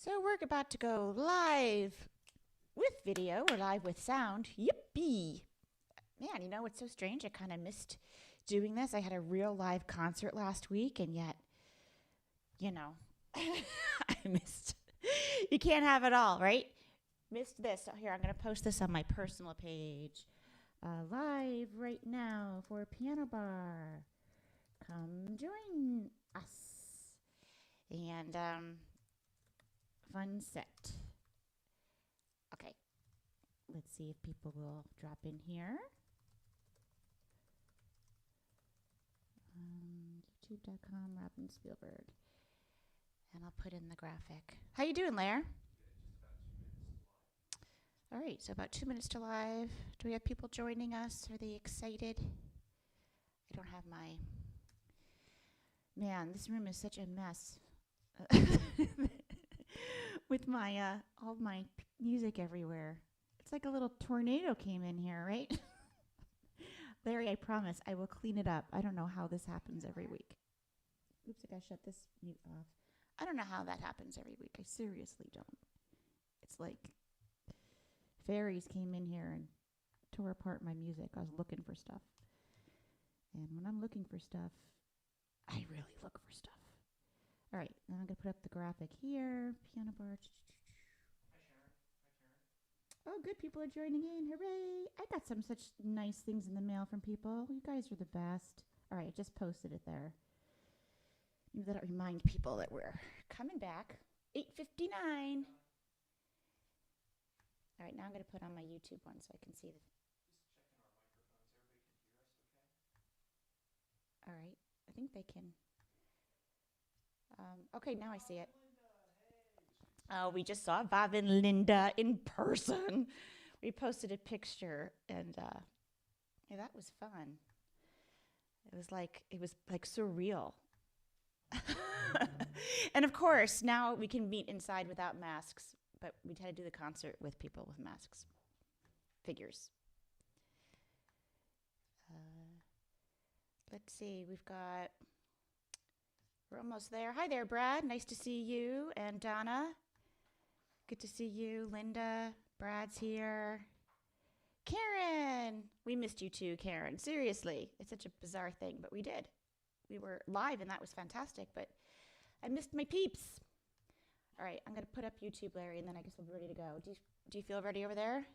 So we're about to go live with video. We're live with sound. Yippee! Man, you know what's so strange? I kind of missed doing this. I had a real live concert last week, and yet, you know, I missed. You can't have it all, right? Missed this. So here, I'm going to post this on my personal page. Live right now for Piano Bar. Come join us. And, fun set. Okay. Let's see if people will drop in here. YouTube.com, Robin Spielberg. And I'll put in the graphic. How you doing, Lair? All right, so about 2 minutes to live. Do we have people joining us? Are they excited? I don't have my... Man, this room is such a mess. With my all my music everywhere. It's like a little tornado came in here, right? Larry, I promise I will clean it up. I don't know how this happens every week. Oops, I gotta shut this mute off. I don't know how that happens every week. I seriously don't. It's like fairies came in here and tore apart my music. I was looking for stuff. And when I'm looking for stuff, I really look for stuff. All right, now I'm going to put up the graphic here. Piano bar. Hi, Sharon. Oh, good. People are joining in. Hooray. I got some such nice things in the mail from people. You guys are the best. All right, I just posted it there. Maybe that'll remind people that we're coming back. 8:59. All right, now I'm going to put on my YouTube one so I can see the... Just checking our microphones. Everybody can hear us okay? All right. I think they can... okay, now I see it. Oh, we just saw Vav and Linda in person. We posted a picture, and yeah, that was fun. It was like surreal. And of course, now we can meet inside without masks, but we had to do the concert with people with masks. Figures. Let's see, we're almost there. Hi there, Brad. Nice to see you. And Donna. Good to see you. Linda. Brad's here. Karen. We missed you too, Karen. Seriously. It's such a bizarre thing, but we did. We were live, and that was fantastic, but I missed my peeps. All right, I'm going to put up YouTube, Larry, and then I guess we'll be ready to go. Do you feel ready over there?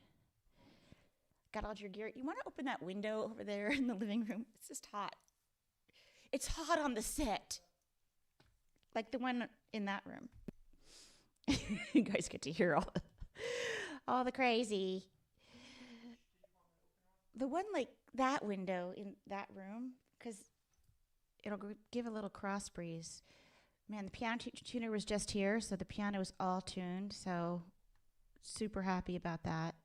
Got all your gear? You want to open that window over there in the living room? It's just hot. It's hot on the set. Like the one in that room. You guys get to hear all the crazy. The one like that window in that room, because it'll give a little cross breeze. Man, the piano tuner was just here, so the piano is all tuned, so super happy about that.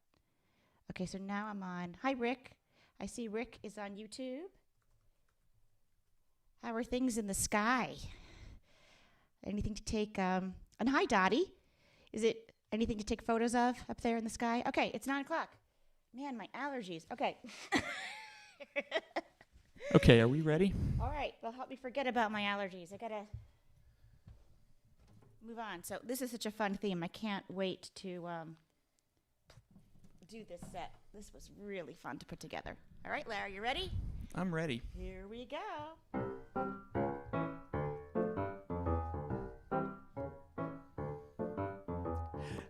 Okay, so now I'm on. Hi, Rick. I see Rick is on YouTube. How are things in the sky? Anything to take, and hi, Dottie. Is it anything to take photos of up there in the sky? Okay, it's 9 o'clock. Man, my allergies. Okay. Okay, are we ready? All right, well, help me forget about my allergies. I gotta move on. So this is such a fun theme. I can't wait to do this set. This was really fun to put together. All right, Larry, you ready? I'm ready. Here we go.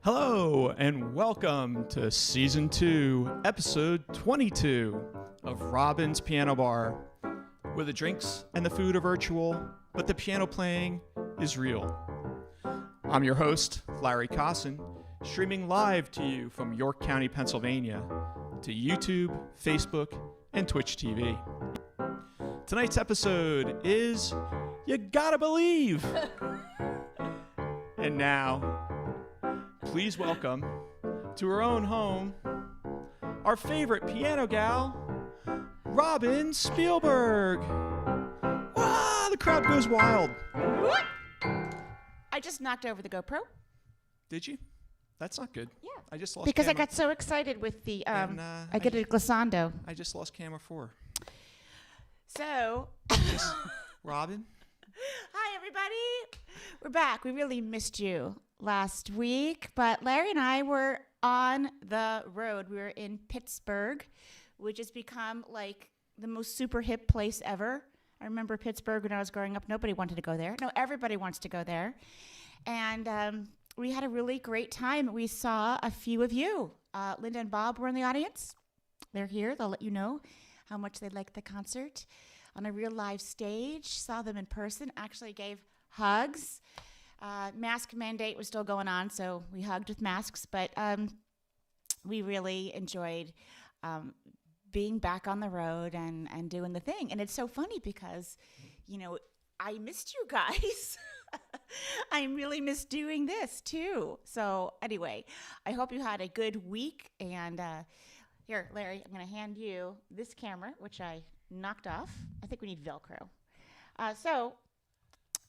Hello, and welcome to Season 2, Episode 22 of Robin's Piano Bar, where the drinks and the food are virtual, but the piano playing is real. I'm your host, Larry Cosson, streaming live to you from York County, Pennsylvania, to YouTube, Facebook, and Twitch TV. Tonight's episode is You Gotta Believe! And now, please welcome to her own home, our favorite piano gal, Robin Spielberg. Ah, the crowd goes wild. What? I just knocked over the GoPro. Did you? That's not good. Yeah. I just lost because camera. I got so excited with the, I get a I glissando. I just lost camera 4. So. Robin? Hi, everybody. We're back. We really missed you last week, but Larry and I were on the road. We were in Pittsburgh, which has become like the most super hip place ever. I remember Pittsburgh when I was growing up. Nobody wanted to go there. No, everybody wants to go there. And we had a really great time. We saw a few of you. Linda and Bob were in the audience. They're here. They'll let you know how much they liked the concert. On a real live stage, saw them in person, actually gave hugs. Mask mandate was still going on, so we hugged with masks, but we really enjoyed being back on the road and doing the thing. And it's so funny because, you know, I missed you guys. I really miss doing this too. So anyway, I hope you had a good week. And here, Larry, I'm going to hand you this camera, which I knocked off. I think we need Velcro. So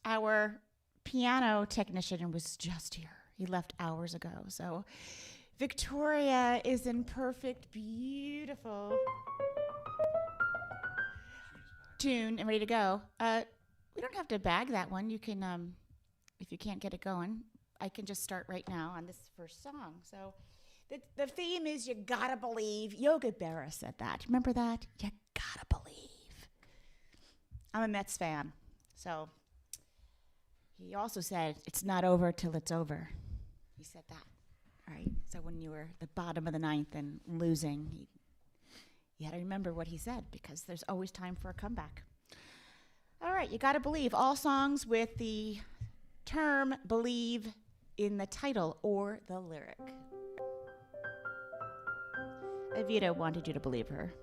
our piano technician was just here. He left hours ago. So Victoria is in perfect, beautiful tune and ready to go. We don't have to bag that one. You can, if you can't get it going, I can just start right now on this first song. So the theme is You Gotta Believe. Yogi Berra said that. Remember that? You gotta believe. I'm a Mets fan. So he also said, it's not over till it's over. He said that. All right. So when you were the bottom of the ninth and losing, you had to remember what he said because there's always time for a comeback. All right. You got to believe. All songs with the term believe in the title or the lyric. Evita wanted you to believe her.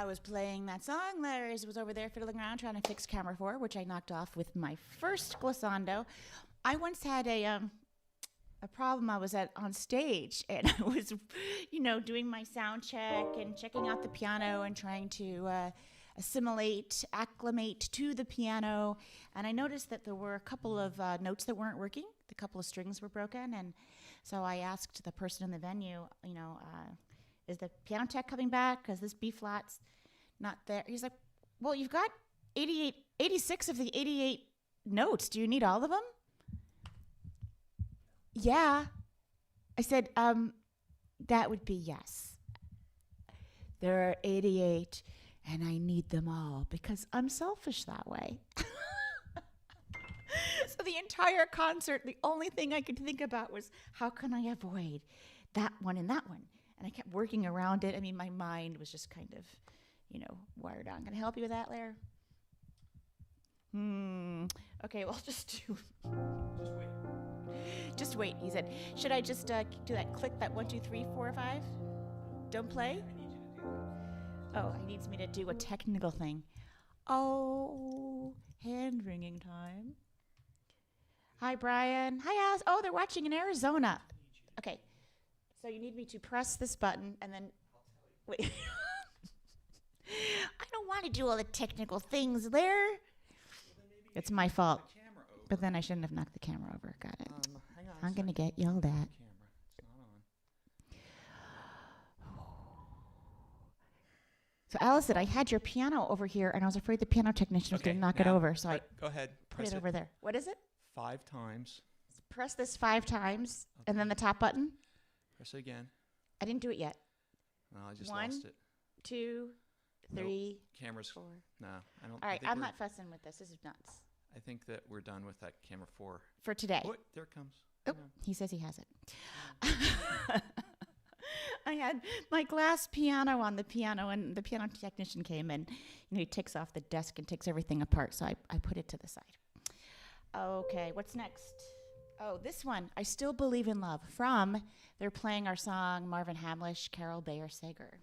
I was playing that song. Larry was over there fiddling around trying to fix camera 4, which I knocked off with my first glissando. I once had a problem. I was on stage, and I was, doing my sound check and checking out the piano and trying to acclimate to the piano. And I noticed that there were a couple of notes that weren't working. A couple of strings were broken, and so I asked the person in the venue, is the piano tech coming back? Because this B flat's not there. He's like, well, you've got 86 of the 88 notes. Do you need all of them? Yeah. I said, that would be yes. There are 88, and I need them all because I'm selfish that way. So the entire concert, the only thing I could think about was, how can I avoid that one and that one? And I kept working around it. I mean, my mind was just kind of, wired on. Can I help you with that, Lair? Okay, well, just do. Just wait. He said, should I just do that? Click that 1, 2, 3, 4, 5? Don't play? Oh, he needs me to do a technical thing. Oh, hand wringing time. Hi, Brian. Hi, Alice. Oh, they're watching in Arizona. Okay. So you need me to press this button and then wait. I don't want to do all the technical things there. It's my fault. But then I shouldn't have knocked the camera over. Got it. Hang on. I'm going to get yelled at. So Alice said, I had your piano over here, and I was afraid the piano technician was going to knock it over. So I go ahead. Put it over there. What is it? 5 times. Press this 5 times, and then the top button. Press it again. I didn't do it yet. No, I just 1, lost it. 2, 3, Camera's 4. No, I don't. All right, I'm not fussing with this. This is nuts. I think that we're done with that camera 4 for today. Oh, there it comes. Oh, he says he has it. I had my glass piano on the piano, and the piano technician came and he takes off the desk and takes everything apart. So I put it to the side. Okay, what's next? Oh, this one, I Still Believe in Love. They're playing our song Marvin Hamlish, Carol Bayer Sager.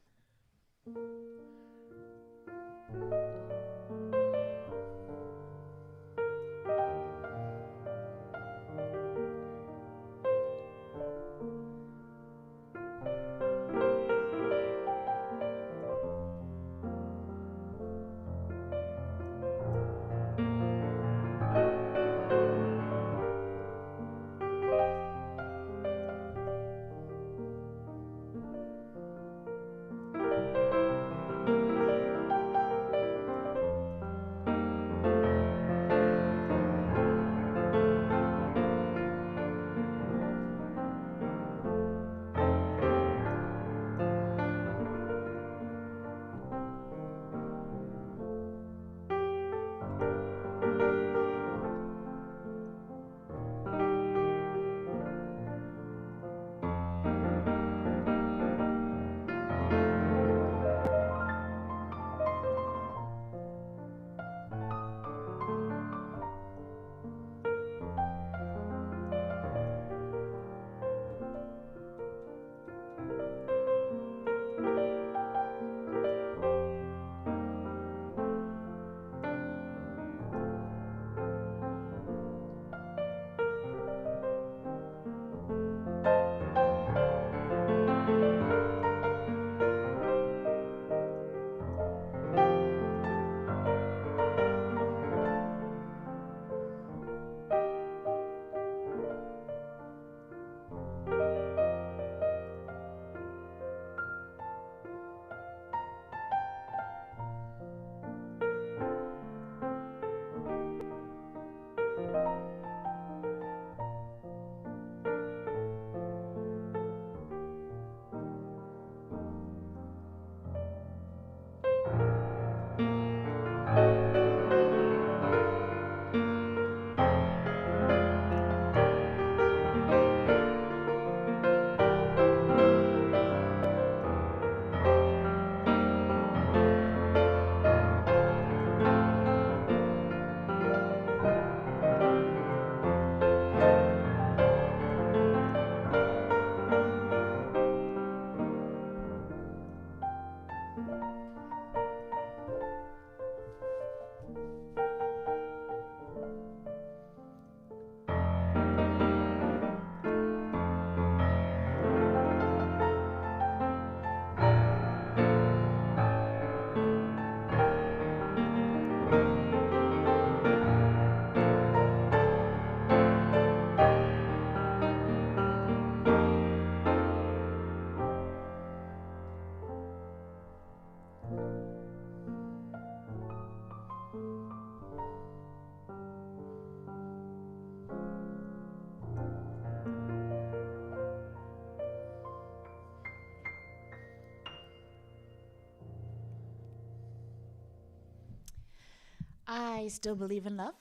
I still believe in love.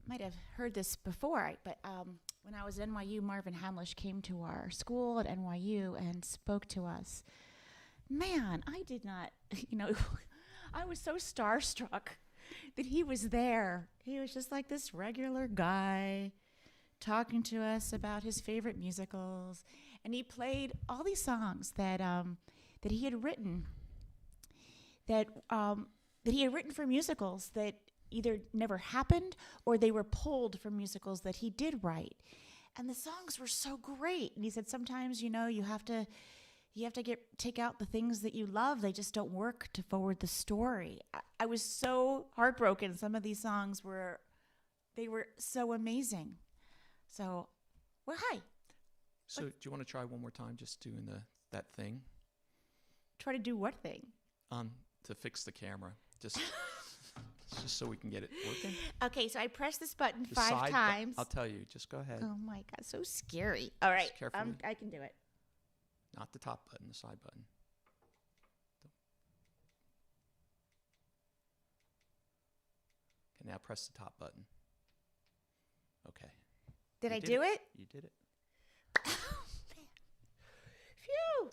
Might have heard this before, but when I was at NYU, Marvin Hamlish came to our school at NYU and spoke to us. Man, I did not, I was so starstruck that he was there. He was just like this regular guy talking to us about his favorite musicals. And he played all these songs that he had written, that he had written for musicals that either never happened or they were pulled from musicals that he did write. And the songs were so great. And he said sometimes, you have to take out the things that you love. They just don't work to forward the story. I was so heartbroken. Some of these songs were so amazing. So, well, hi. So do you want to try one more time just doing that thing? Try to do what thing? To fix the camera. Just so we can get it working. Okay, so I press this button 5 times. I'll tell you. Just go ahead. Oh my God, so scary. All right, carefully. I can do it. Not the top button, the side button. Okay, now press the top button. Okay. Did I do it? You did it. Phew.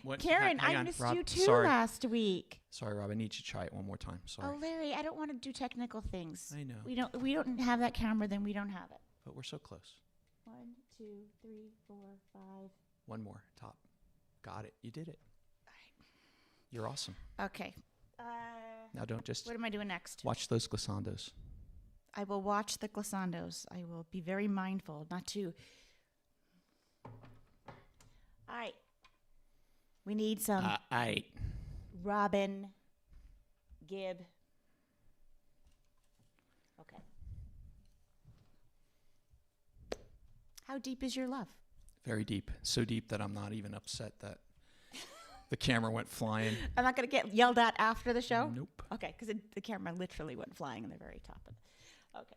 What, Karen, hang I on, missed Rob, you too sorry. last week. Sorry, Rob. I need you to try it one more time. Sorry. Oh, Larry, I don't want to do technical things. I know. We don't have that camera, then we don't have it. But we're so close. 1, 2, 3, 4, 5. One more. Top. Got it. You did it. All right. You're awesome. Okay. Now don't just What am I doing next? watch those glissandos. I will watch the glissandos. I will be very mindful not to. All right. We need some Robin Gibb. Okay. How deep is your love? Very deep. So deep that I'm not even upset that the camera went flying. I'm not going to get yelled at after the show? Nope. Okay, because the camera literally went flying in the very top of it. Okay.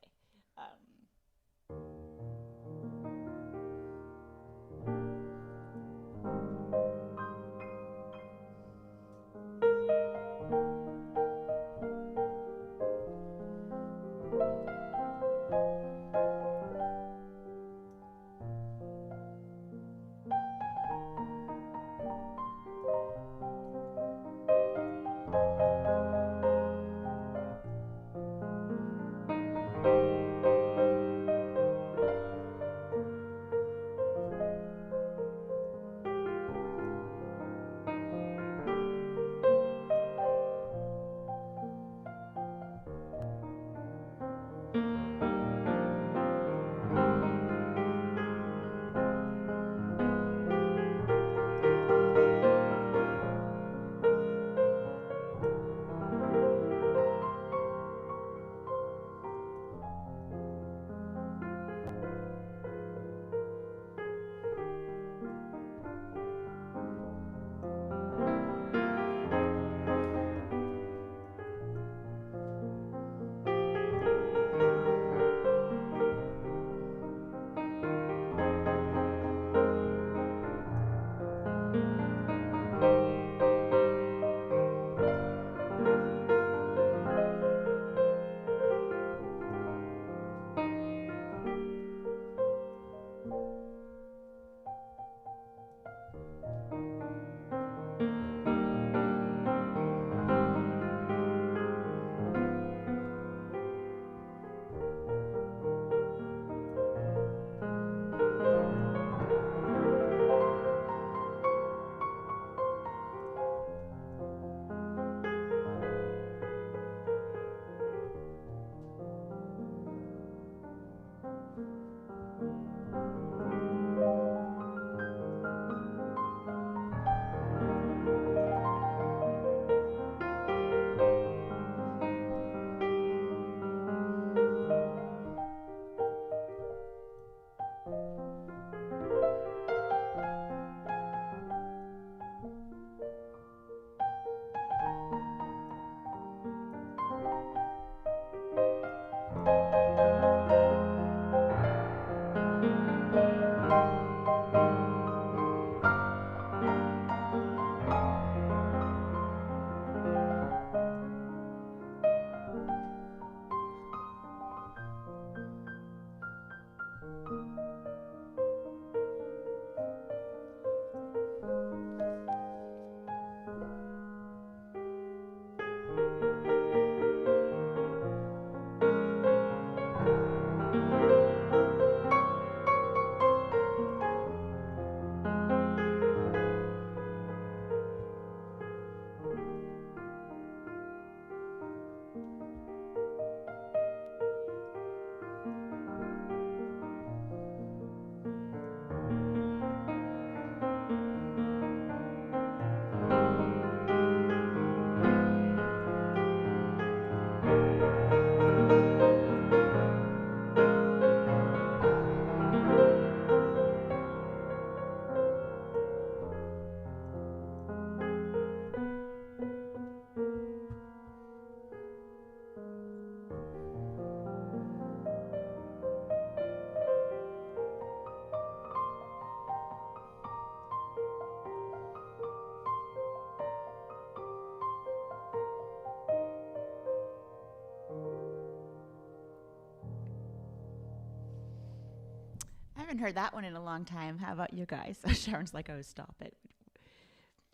haven't heard that one in a long time. How about you guys? Sharon's like, oh, stop it.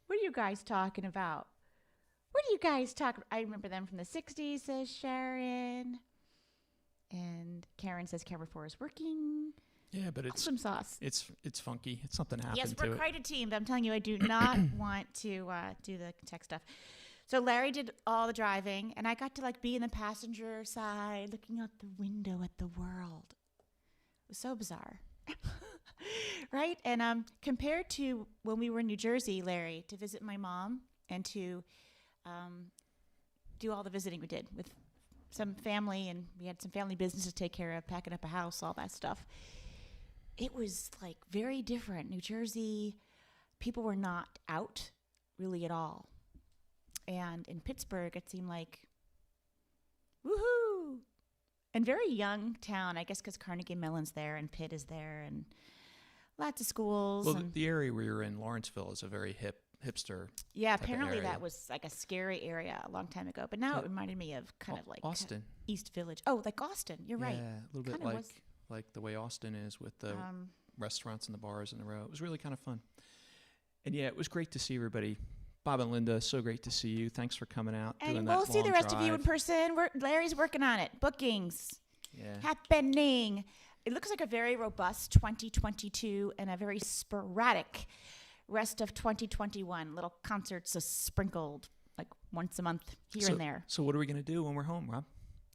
What are you guys talking about? What are you guys talking? I remember them from the 60s, says Sharon. And Karen says camera 4 is working. Yeah, but it's awesome sauce. It's funky. It's something happened yes, to we're it. quite a team, but I'm telling you, I do not want to do the tech stuff. So Larry did all the driving, and I got to like be in the passenger side, looking out the window at the world. It was so bizarre, right? And compared to when we were in New Jersey, Larry, to visit my mom and to do all the visiting we did with some family, and we had some family business to take care of, packing up a house, all that stuff. It was like very different. New Jersey, people were not out really at all. And in Pittsburgh, it seemed like, woohoo! And very young town, I guess because Carnegie Mellon's there and Pitt is there and lots of schools. Well, the area we were in, Lawrenceville, is a very hipster. Yeah, type of apparently area. that was like a scary area a long time ago. But now it reminded me of kind of like Austin. East Village. Oh, like Austin. You're right. Yeah, a little bit Kinda like the way Austin is with the restaurants and the bars in the row. It was really kind of fun. And yeah, it was great to see everybody. Bob and Linda, so great to see you. Thanks for coming out. And doing we'll that see the long rest of you in drive. person. Larry's working on it. Bookings Yeah. happening. It looks like a very robust 2022 and a very sporadic rest of 2021. Little concerts are sprinkled like once a month here and there. So what are we going to do when we're home, Rob?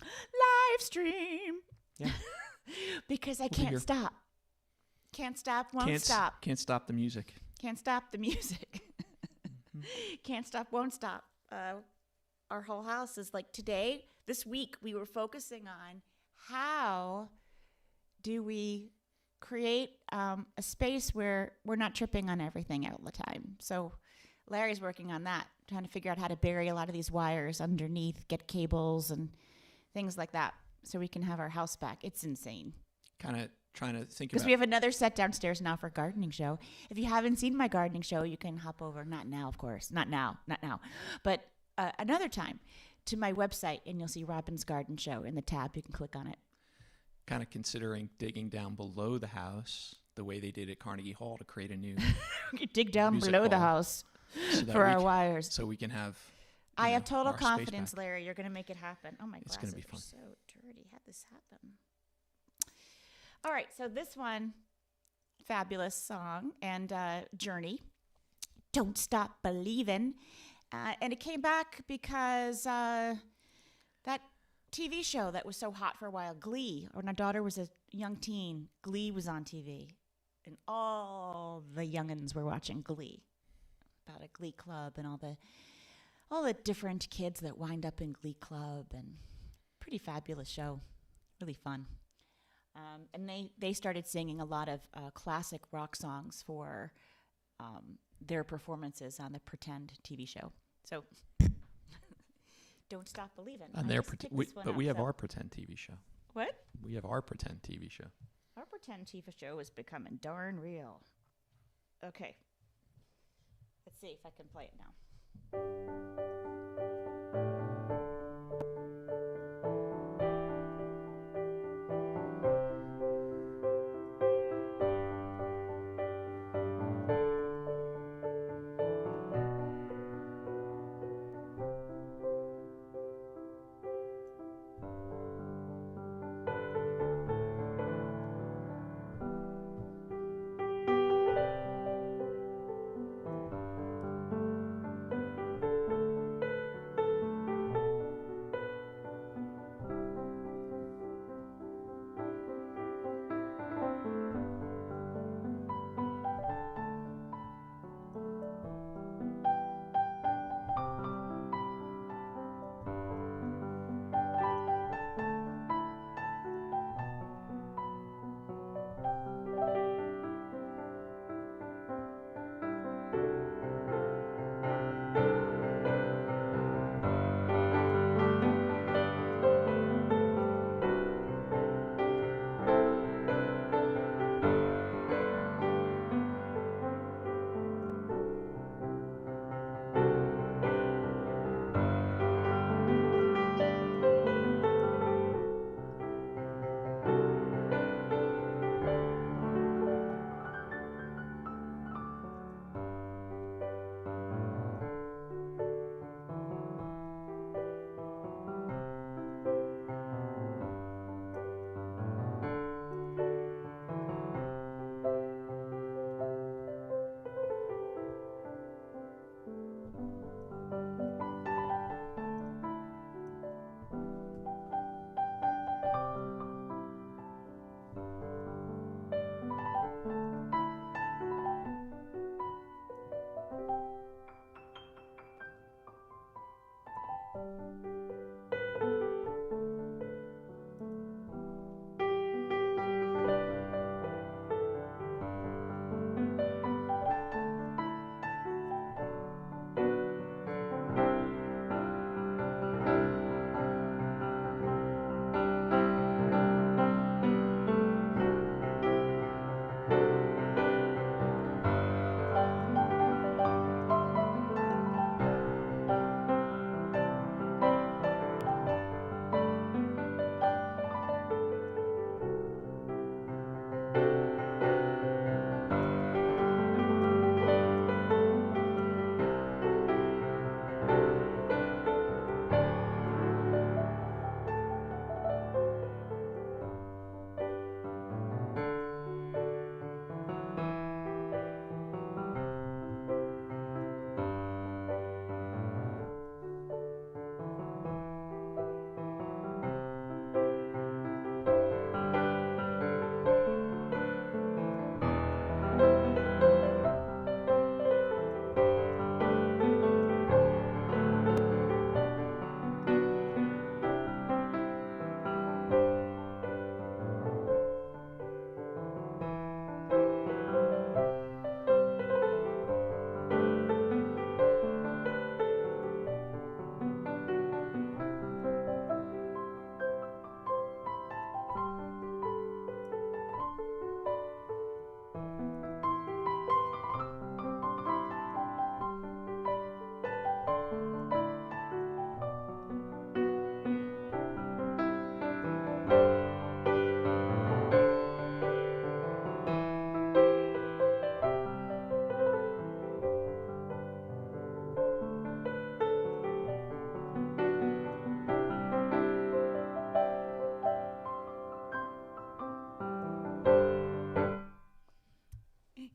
Live stream. Yeah. Because I We'll be can't here. stop. Can't stop, won't stop. Can't stop the music. Can't stop the music. Can't stop, won't stop. Our whole house is like today, this week, we were focusing on how do we create a space where we're not tripping on everything all the time. So Larry's working on that, trying to figure out how to bury a lot of these wires underneath, get cables and things like that so we can have our house back. It's insane. Kind of trying to think Because about we have another set downstairs now for a gardening show. If you haven't seen my gardening show, you can hop over. Not now, of course. Not now. But another time to my website, and you'll see Robin's Garden Show in the tab. You can click on it. kind of considering digging down below the house the way they did at Carnegie Hall to create a new You dig down music below the hall house so that for we our can- wires. so we can have I have total our space confidence, back. Larry. You're going to make it happen. Oh, my It's glasses gonna be are fun. so dirty. How'd this happen? All right, so this one, fabulous song and Journey, Don't Stop Believin'. And it came back because that TV show that was so hot for a while, Glee, when our daughter was a young teen, Glee was on TV. And all the youngins were watching Glee, about a Glee club and all the different kids that wind up in Glee Club, and pretty fabulous show, really fun. And they started singing a lot of classic rock songs for their performances on the Pretend TV show. So don't stop believing. And but we have our Pretend TV show. What? We have our Pretend TV show. Our Pretend TV show is becoming darn real. Okay. Let's see if I can play it now.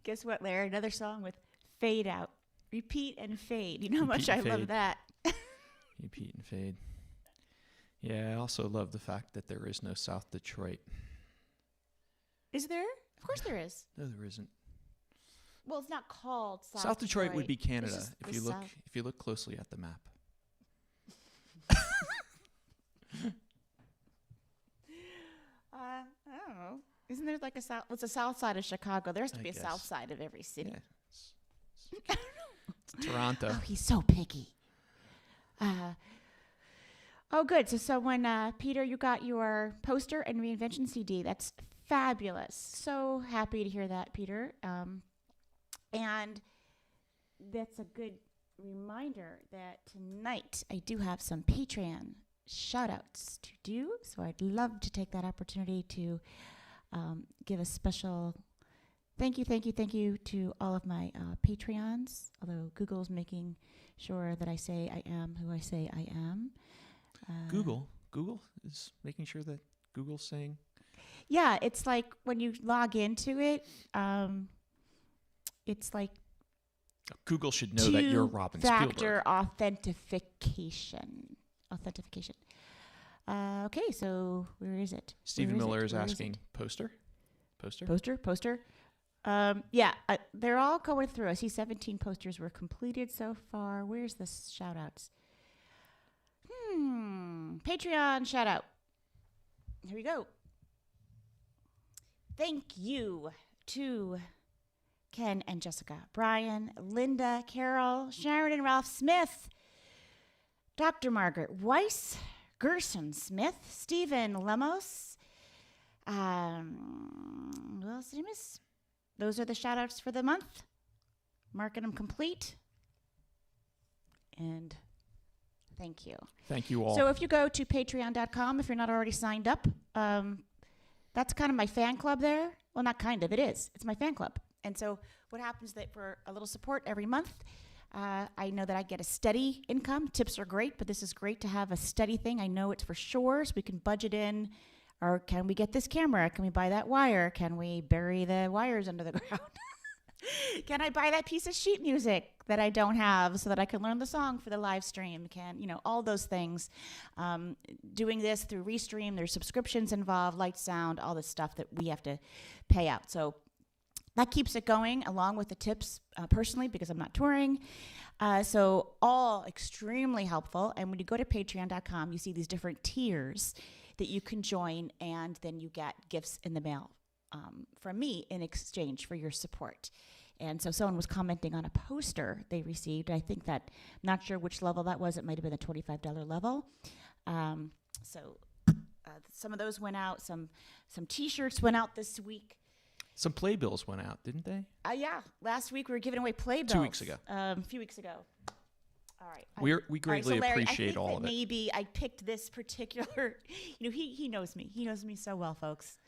Guess what, Larry? Another song with fade out. Repeat and fade. You know how much I love fade. that. Repeat and fade. Yeah, I also love the fact that there is no South Detroit. Is there? Of course there is. No, there isn't. Well, it's not called South Detroit would be It's Canada just if the you look South. if you look closely at the map. I don't know. Isn't there like a south? What's the south side of Chicago? There has to I be a guess. south side of every city. Yeah. It's Toronto. Oh, he's so picky. Oh, good. So when Peter, you got your poster and reinvention CD. That's fabulous. So happy to hear that, Peter. And that's a good reminder that tonight I do have some Patreon shout outs to do. So I'd love to take that opportunity to give a special thank you to all of my Patreons, although Google's making sure that I say I am who I say I am. Google is making sure that Google's saying. Yeah, it's like when you log into it, it's like Google should know that you're Robin Spielberg. two-factor authentication. Okay, so where is it? Stephen Where Miller is Where asking, it? poster? Poster. Yeah, they're all going through. I see 17 posters were completed so far. Where's the shout outs? Patreon shout out. Here we go. Thank you to Ken and Jessica, Brian, Linda, Carol, Sharon and Ralph Smith, Dr. Margaret Weiss, Gerson Smith, Stephen Lemos. Who else did I miss? Those are the shout outs for the month. Marking them complete. And thank you. Thank you all. So if you go to patreon.com, if you're not already signed up, that's kind of my fan club there. Well, not kind of, it is. It's my fan club. And so what happens is that for a little support every month, I know that I get a steady income. Tips are great, but this is great to have a steady thing. I know it's for sure, so we can budget in. Or can we get this camera? Can we buy that wire? Can we bury the wires under the ground? Can I buy that piece of sheet music that I don't have so that I can learn the song for the live stream? All those things. Doing this through Restream, there's subscriptions involved, light, sound, all this stuff that we have to pay out. So that keeps it going along with the tips personally because I'm not touring. So all extremely helpful. And when you go to patreon.com, you see these different tiers that you can join, and then you get gifts in the mail from me in exchange for your support. And so someone was commenting on a poster they received. I think that, not sure which level that was. It might have been the $25 level. Some of those went out. Some T-shirts went out this week. Some playbills went out, didn't they? Yeah. Last week we were giving away playbills. 2 weeks ago. A few weeks ago. All right. We greatly Larry, appreciate all of it. Maybe I picked this particular. He knows me. He knows me so well, folks.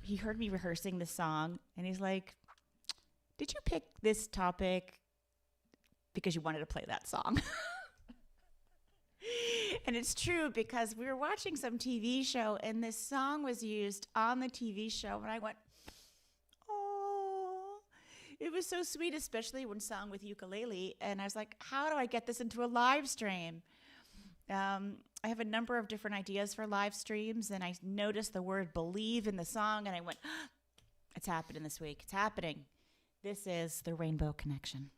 He heard me rehearsing the song, and he's like, "Did you pick this topic because you wanted to play that song?" And it's true, because we were watching some TV show and this song was used on the TV show, and I went, oh, it was so sweet, especially when sung with ukulele. And I was like, how do I get this into a live stream? I have a number of different ideas for live streams, and I noticed the word believe in the song, and I went, it's happening this week. It's happening. This is the Rainbow Connection.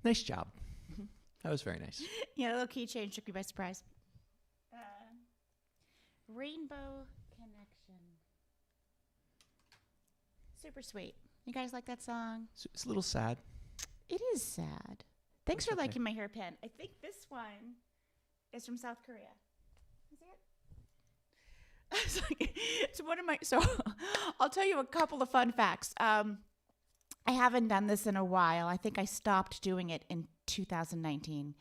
Nice job. That was very nice. Yeah, a little key change took me by surprise. Rainbow Connection. Super sweet. You guys like that song? It's a little sad. It is sad. Thanks That's for okay. liking my hairpin. I think this one is from South Korea. Is it? It's one of my. So I'll tell you a couple of fun facts. I haven't done this in a while. I think I stopped doing it in 2019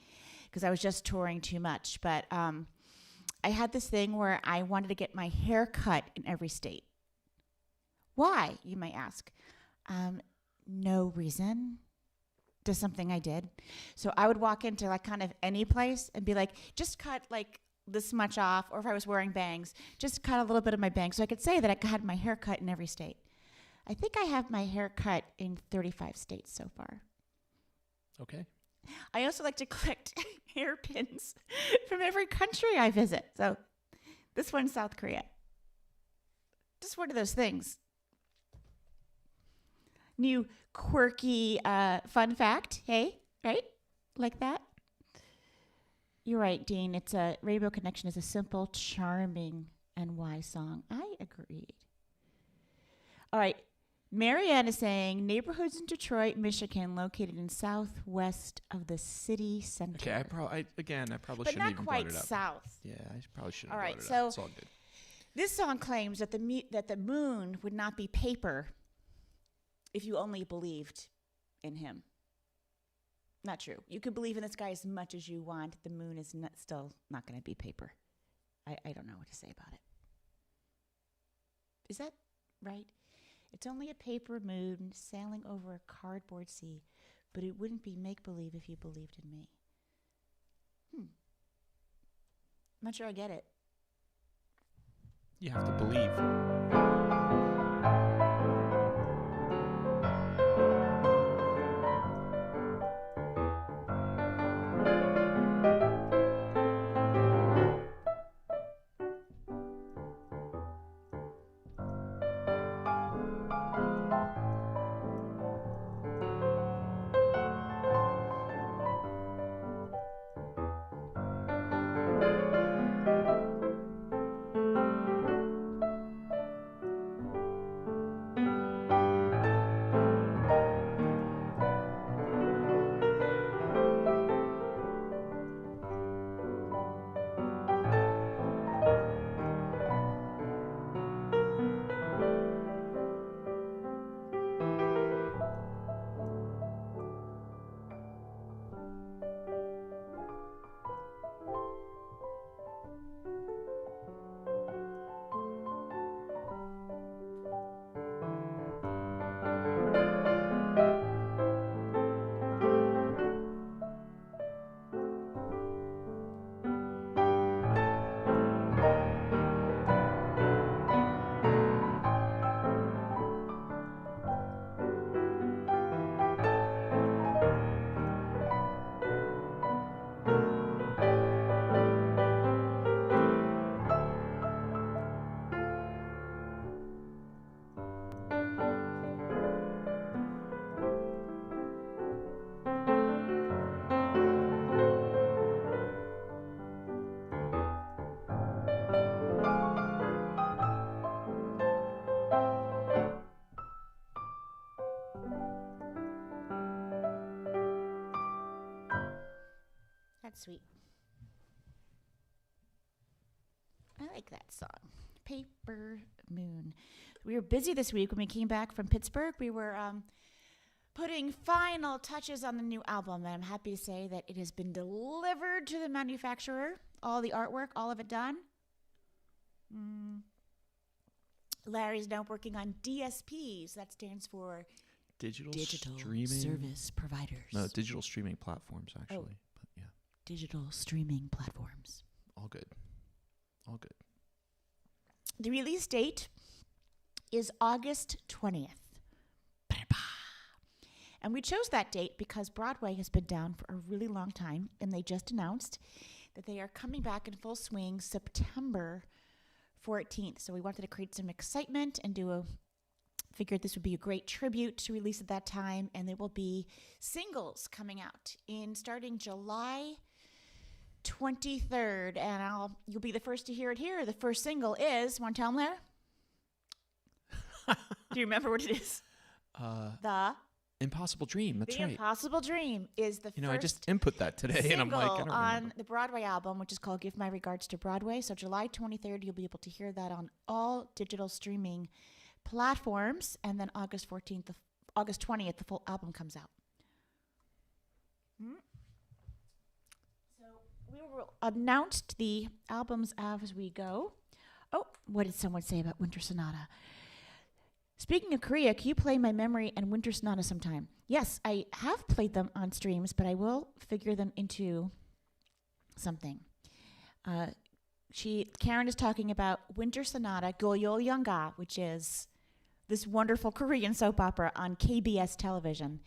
because I was just touring too much. But I had this thing where I wanted to get my hair cut in every state. Why, you might ask? No reason. Just something I did. So I would walk into like kind of any place and be like, just cut like this much off. Or if I was wearing bangs, just cut a little bit of my bangs. So I could say that I had my hair cut in every state. I think I have my hair cut in 35 states so far. Okay. I also like to collect hairpins from every country I visit. So this one's South Korea. Just one of those things. New quirky fun fact. Hey, right? Like that? You're right, Dean. It's a Rainbow Connection is a simple, charming, and wise song. I agreed. All right. Marianne is saying neighborhoods in Detroit, Michigan, located in southwest of the city center. Okay, I probably but shouldn't not even quite brought it up. south. Yeah, I probably shouldn't All have right, brought it so up. It's all good. This song claims that the moon would not be paper if you only believed in him. Not true. You could believe in this guy as much as you want. The moon is still not going to be paper. I don't know what to say about it. Is that right? It's only a paper moon sailing over a cardboard sea, but it wouldn't be make-believe if you believed in me. I'm not sure I get it. You have to believe. That's sweet. I like that song. Paper Moon. We were busy this week when we came back from Pittsburgh. We were putting final touches on the new album, and I'm happy to say that it has been delivered to the manufacturer. All the artwork, all of it done. Larry's now working on DSPs. That stands for Digital Streaming Service Providers. No, digital streaming platforms, actually. Oh. But yeah. Digital streaming platforms. All good. All good. The release date is August 20th. And we chose that date because Broadway has been down for a really long time, and they just announced that they are coming back in full swing September 14th. So we wanted to create some excitement and figured this would be a great tribute to release at that time, and there will be singles coming out starting July 23rd, and you'll be the first to hear it here. The first single is, want to tell them, Larry? Do Do you remember what it is? The Impossible Dream. That's The right. Impossible Dream is the You first know, I just input that today, and I'm like, I single don't on remember. the Broadway album, which is called Give My Regards to Broadway. So July 23rd, you'll be able to hear that on all digital streaming platforms. And then August 20th, the full album comes out. So we will announce the albums as we go. Oh, what did someone say about Winter Sonata? Speaking of Korea, can you play My Memory and Winter Sonata sometime? Yes, I have played them on streams, but I will figure them into something. Karen is talking about Winter Sonata, Goryol Yonga, which is this wonderful Korean soap opera on KBS television.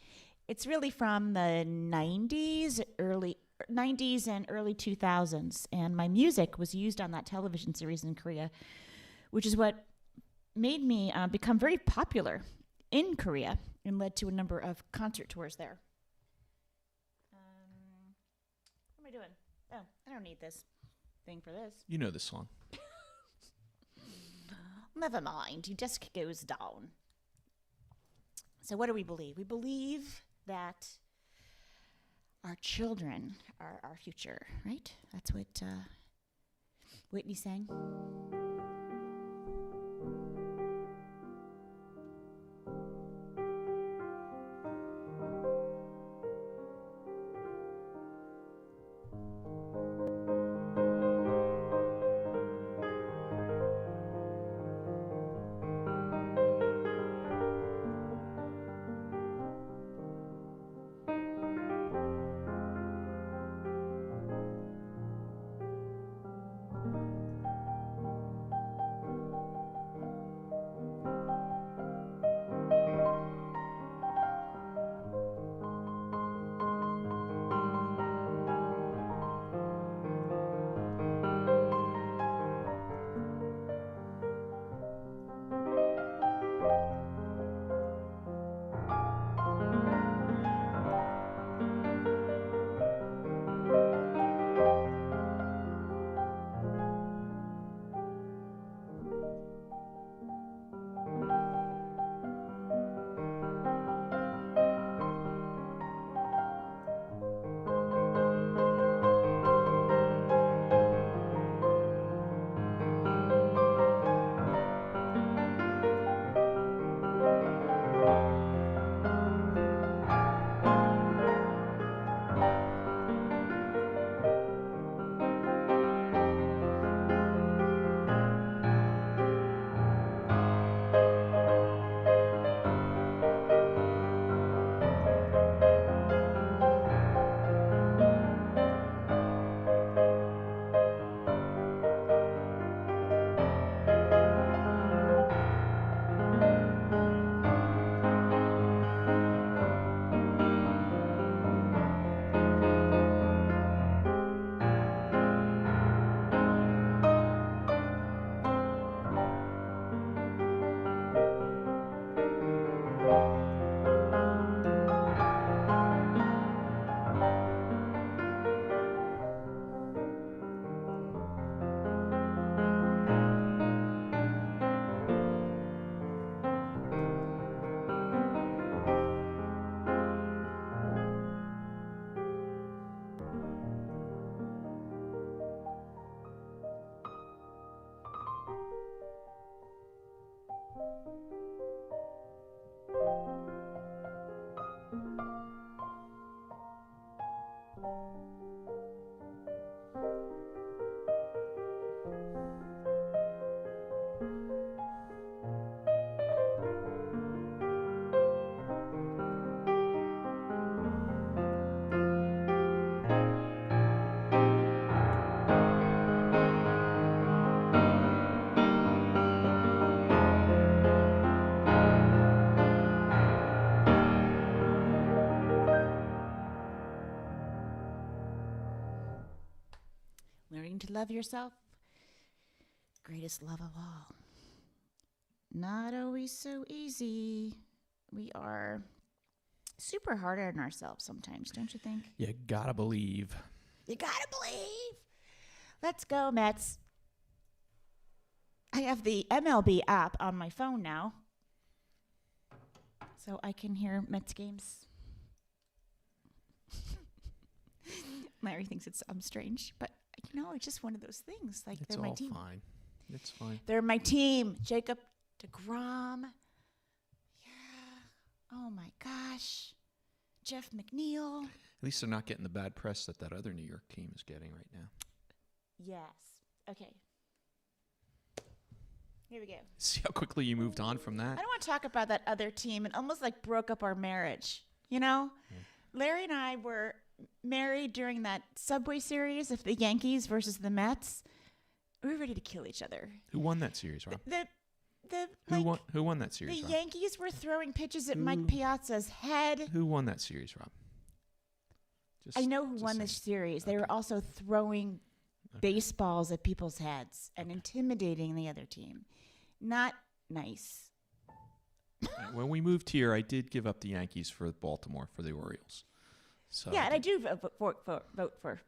It's really from the 90s and early 2000s, and my music was used on that television series in Korea, which is what made me become very popular in Korea and led to a number of concert tours there. What am I doing? Oh, I don't need this thing for this. You know this song. Never mind. He just goes down. So what do we believe? We believe that our children are our future, right? That's what Whitney sang. Learning to love yourself, greatest love of all. Not always so easy. We are super hard on ourselves sometimes, don't you think? You gotta believe. You gotta believe. Let's go, Mets. I have the MLB app on my phone now. so I can hear Mets games. Larry thinks I'm strange, but it's just one of those things. Like, It's they're my all team. fine. It's fine. They're my team. Jacob deGrom. Yeah. Oh my gosh. Jeff McNeil. At least they're not getting the bad press that other New York team is getting right now. Yes. Okay. Here we go. See how quickly you moved on from that? I don't want to talk about that other team. It almost like broke up our marriage. Yeah. Larry and I were married during that Subway series of the Yankees versus the Mets. We were ready to kill each other. Who won that series, Rob? Who won that series, The Rob? Yankees were throwing pitches at Mike Piazza's head. Who won that series, Rob? I know who won this series. They were also throwing baseballs at people's heads and intimidating the other team. Not nice. When we moved here, I did give up the Yankees for Baltimore for the Orioles. So yeah, and I do vote for,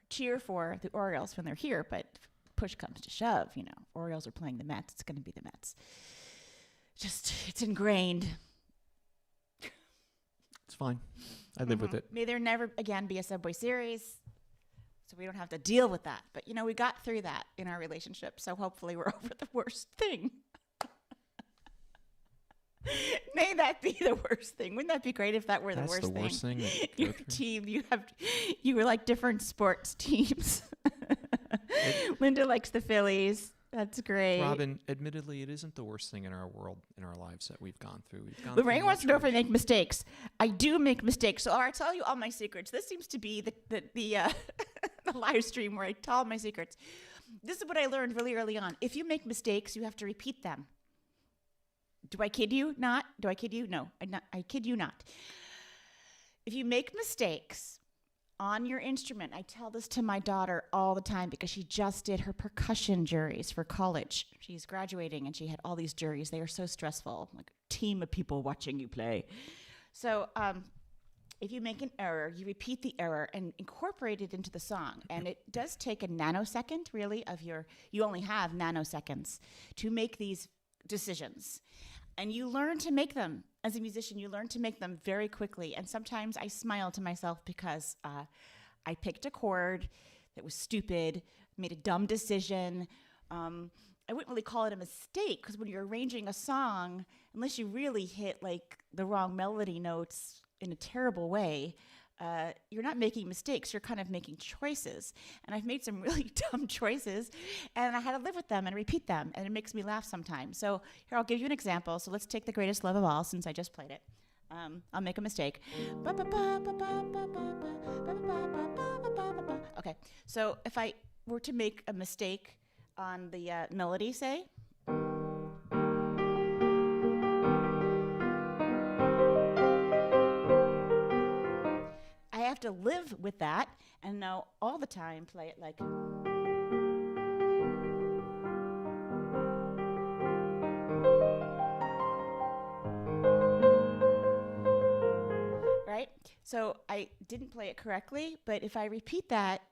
cheer for the Orioles when they're here, but push comes to shove, Orioles are playing the Mets. It's going to be the Mets. It's ingrained. It's fine. I live with it. May there never again be a Subway series, so we don't have to deal with that. But, we got through that in our relationship, so hopefully we're over the worst thing. May that be the worst thing. Wouldn't that be great if that were the worst thing? That's the worst thing. Your team, you were like different sports teams. Linda likes the Phillies. That's great. Robin, admittedly, it isn't the worst thing in our world, in our lives that we've gone through. Lorraine wants to know if I make mistakes. I do make mistakes. So I'll tell you all my secrets. This seems to be the the live stream where I tell all my secrets. This is what I learned really early on. If you make mistakes, you have to repeat them. Do I kid you not? Do I kid you? No, I kid you not. If you make mistakes on your instrument, I tell this to my daughter all the time because she just did her percussion juries for college. She's graduating and she had all these juries. They are so stressful, like a team of people watching you play. So if you make an error, you repeat the error and incorporate it into the song. And it does take a nanosecond, really, you only have nanoseconds to make these decisions. And you learn to make them. As a musician, you learn to make them very quickly. And sometimes I smile to myself because I picked a chord that was stupid, made a dumb decision. I wouldn't really call it a mistake because when you're arranging a song, unless you really hit like the wrong melody notes in a terrible way, you're not making mistakes. You're kind of making choices. And I've made some really dumb choices, and I had to live with them and repeat them, and it makes me laugh sometimes. So here, I'll give you an example. So let's take The Greatest Love of All, since I just played it. I'll make a mistake. Okay, so if I were to make a mistake on the melody, say, I have to live with that and now all the time play it like. Right? So I didn't play it correctly, but if I repeat that,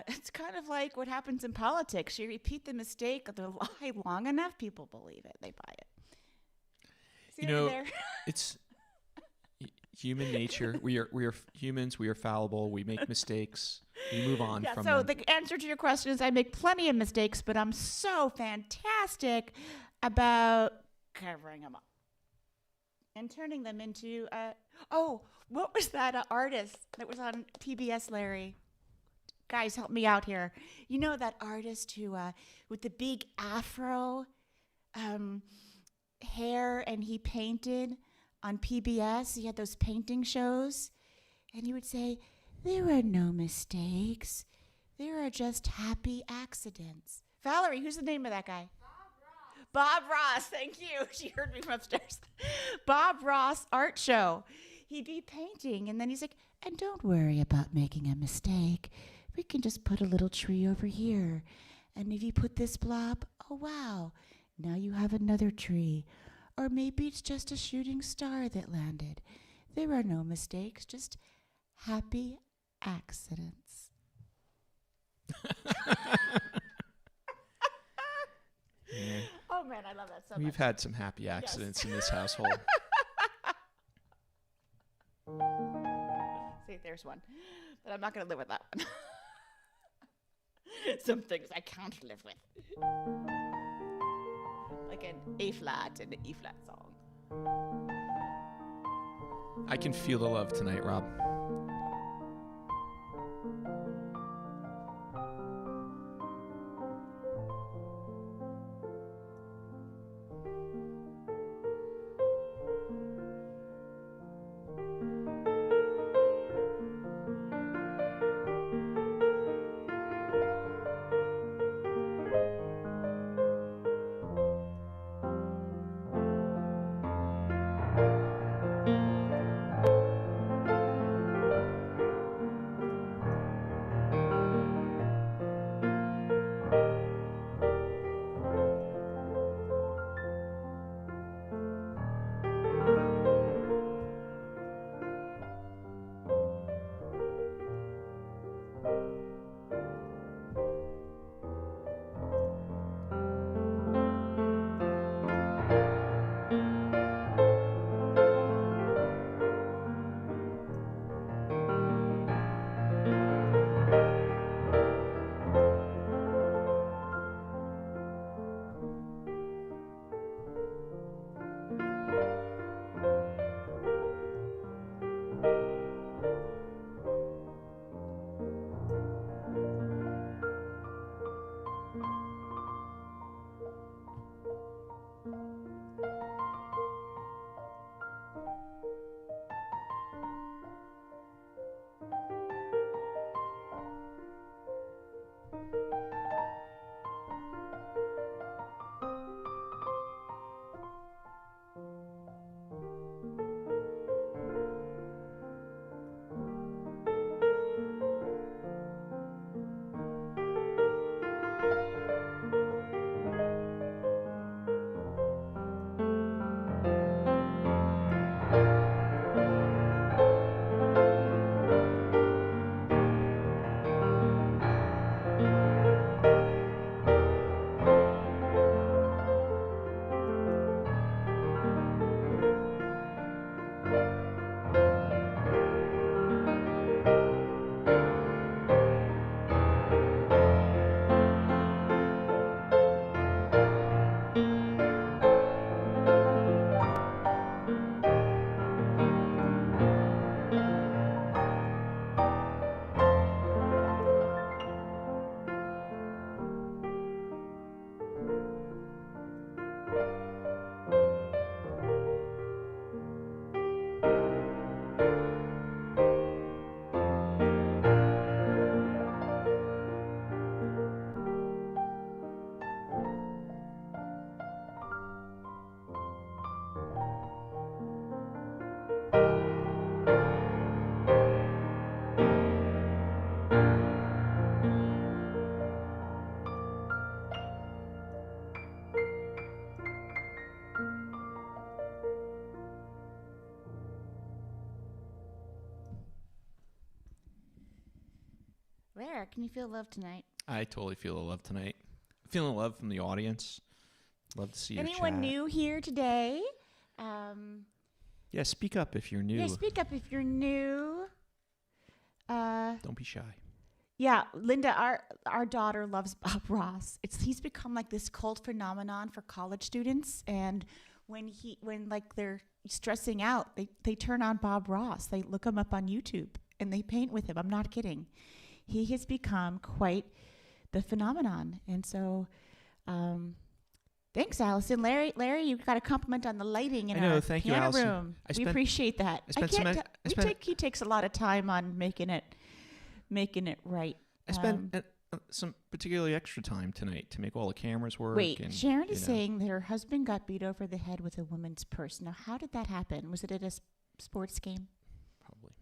it's kind of like what happens in politics. You repeat the mistake or the lie long enough, people believe it. They buy it. See there? It's human nature. We are humans. We are fallible. We make mistakes. We move on from so them. The answer to your question is I make plenty of mistakes, but I'm so fantastic about covering them up and turning them into what was that artist that was on PBS, Larry? Guys, help me out here. You know that artist who with the big afro hair, and he painted on PBS. He had those painting shows, and he would say, "There are no mistakes. There are just happy accidents." Valerie, who's the name of that guy? Bob Ross, thank you. She heard me from upstairs. Bob Ross art show. He'd be painting, and then he's like, "And don't worry about making a mistake. We can just put a little tree over here. And if you put this blob, oh, wow, now you have another tree. Or maybe it's just a shooting star that landed. There are no mistakes, just happy accidents." Yeah. Oh, man, I love that so much. We've had some happy accidents in this household. See, there's one. But I'm not going to live with that one. Some things I can't live with. Like an A flat and an E flat song. I can feel the love tonight, Rob. Where can you feel love tonight? I totally feel the love tonight. Feeling love from the audience. Love to see your Anyone chat. new here today? Yeah, speak up if you're new. Yeah, speak up if you're new. Don't be shy. Yeah, Linda, our daughter loves Bob Ross. He's become like this cult phenomenon for college students, and when they're stressing out, they turn on Bob Ross. They look him up on YouTube and they paint with him. I'm not kidding. He has become quite the phenomenon, and so thanks, Allison. Larry, you got a compliment on the lighting in our thank you, piano Allison. room. We appreciate that. He takes a lot of time on making it right. I spent some particularly extra time tonight to make all the cameras work. Wait, and, Sharon is saying that her husband got beat over the head with a woman's purse. Now, how did that happen? Was it at a sports game? Probably.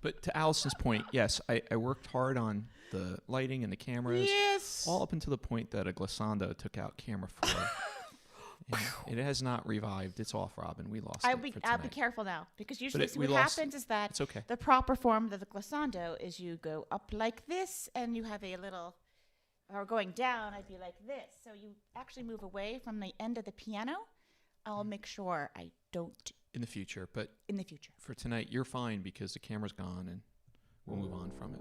But to Allison's point, yes, I worked hard on the lighting and the cameras. Yes. All up until the point that a glissando took out camera 4. It has not revived. It's off, Robin. We lost I'll it be for tonight. careful now, because usually we what lost. happens is that It's okay. the proper form of the glissando is you go up like this, and you have a little, or going down, I'd be like this. So you actually move away from the end of the piano. I'll make sure I don't in the future. But in the future. for tonight, you're fine because the camera's gone and we'll move on from it.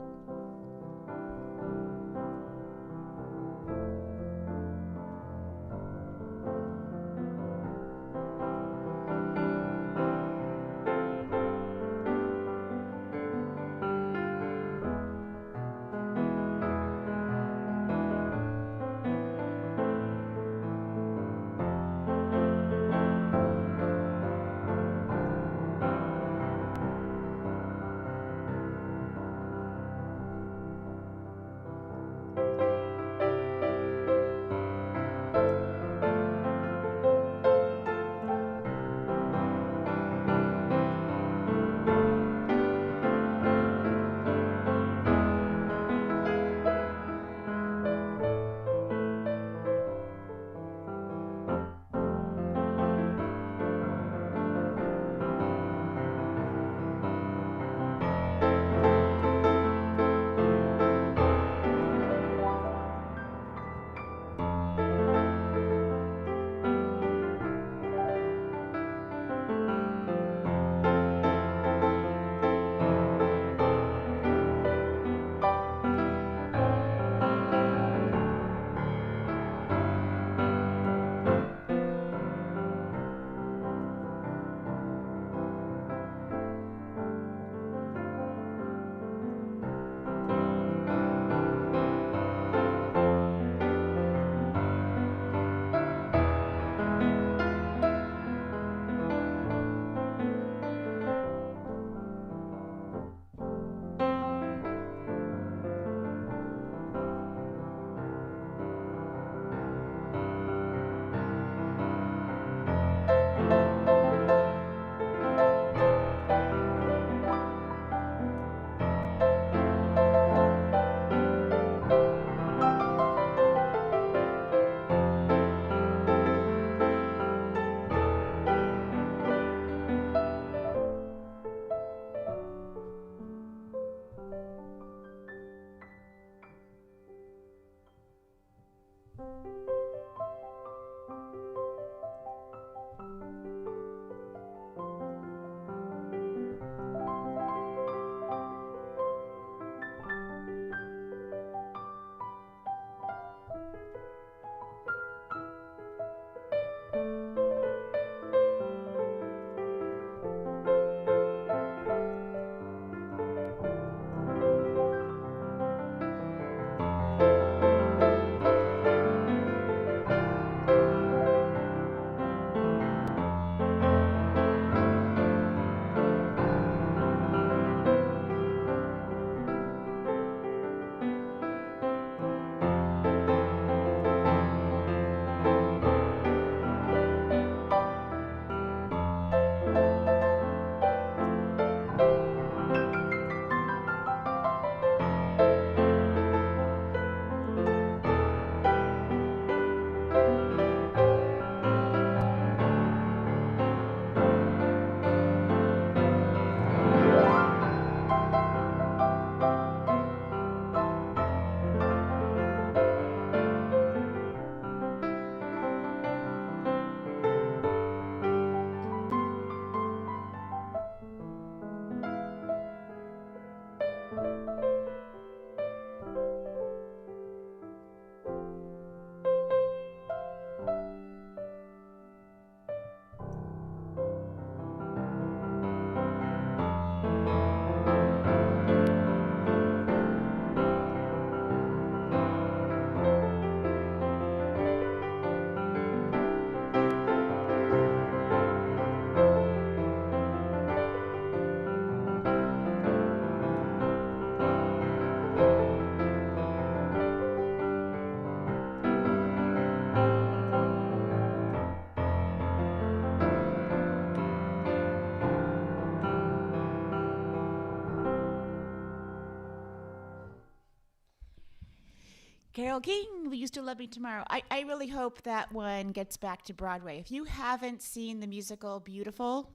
Carole King, Will You Still Love Me Tomorrow? I really hope that one gets back to Broadway. If you haven't seen the musical Beautiful,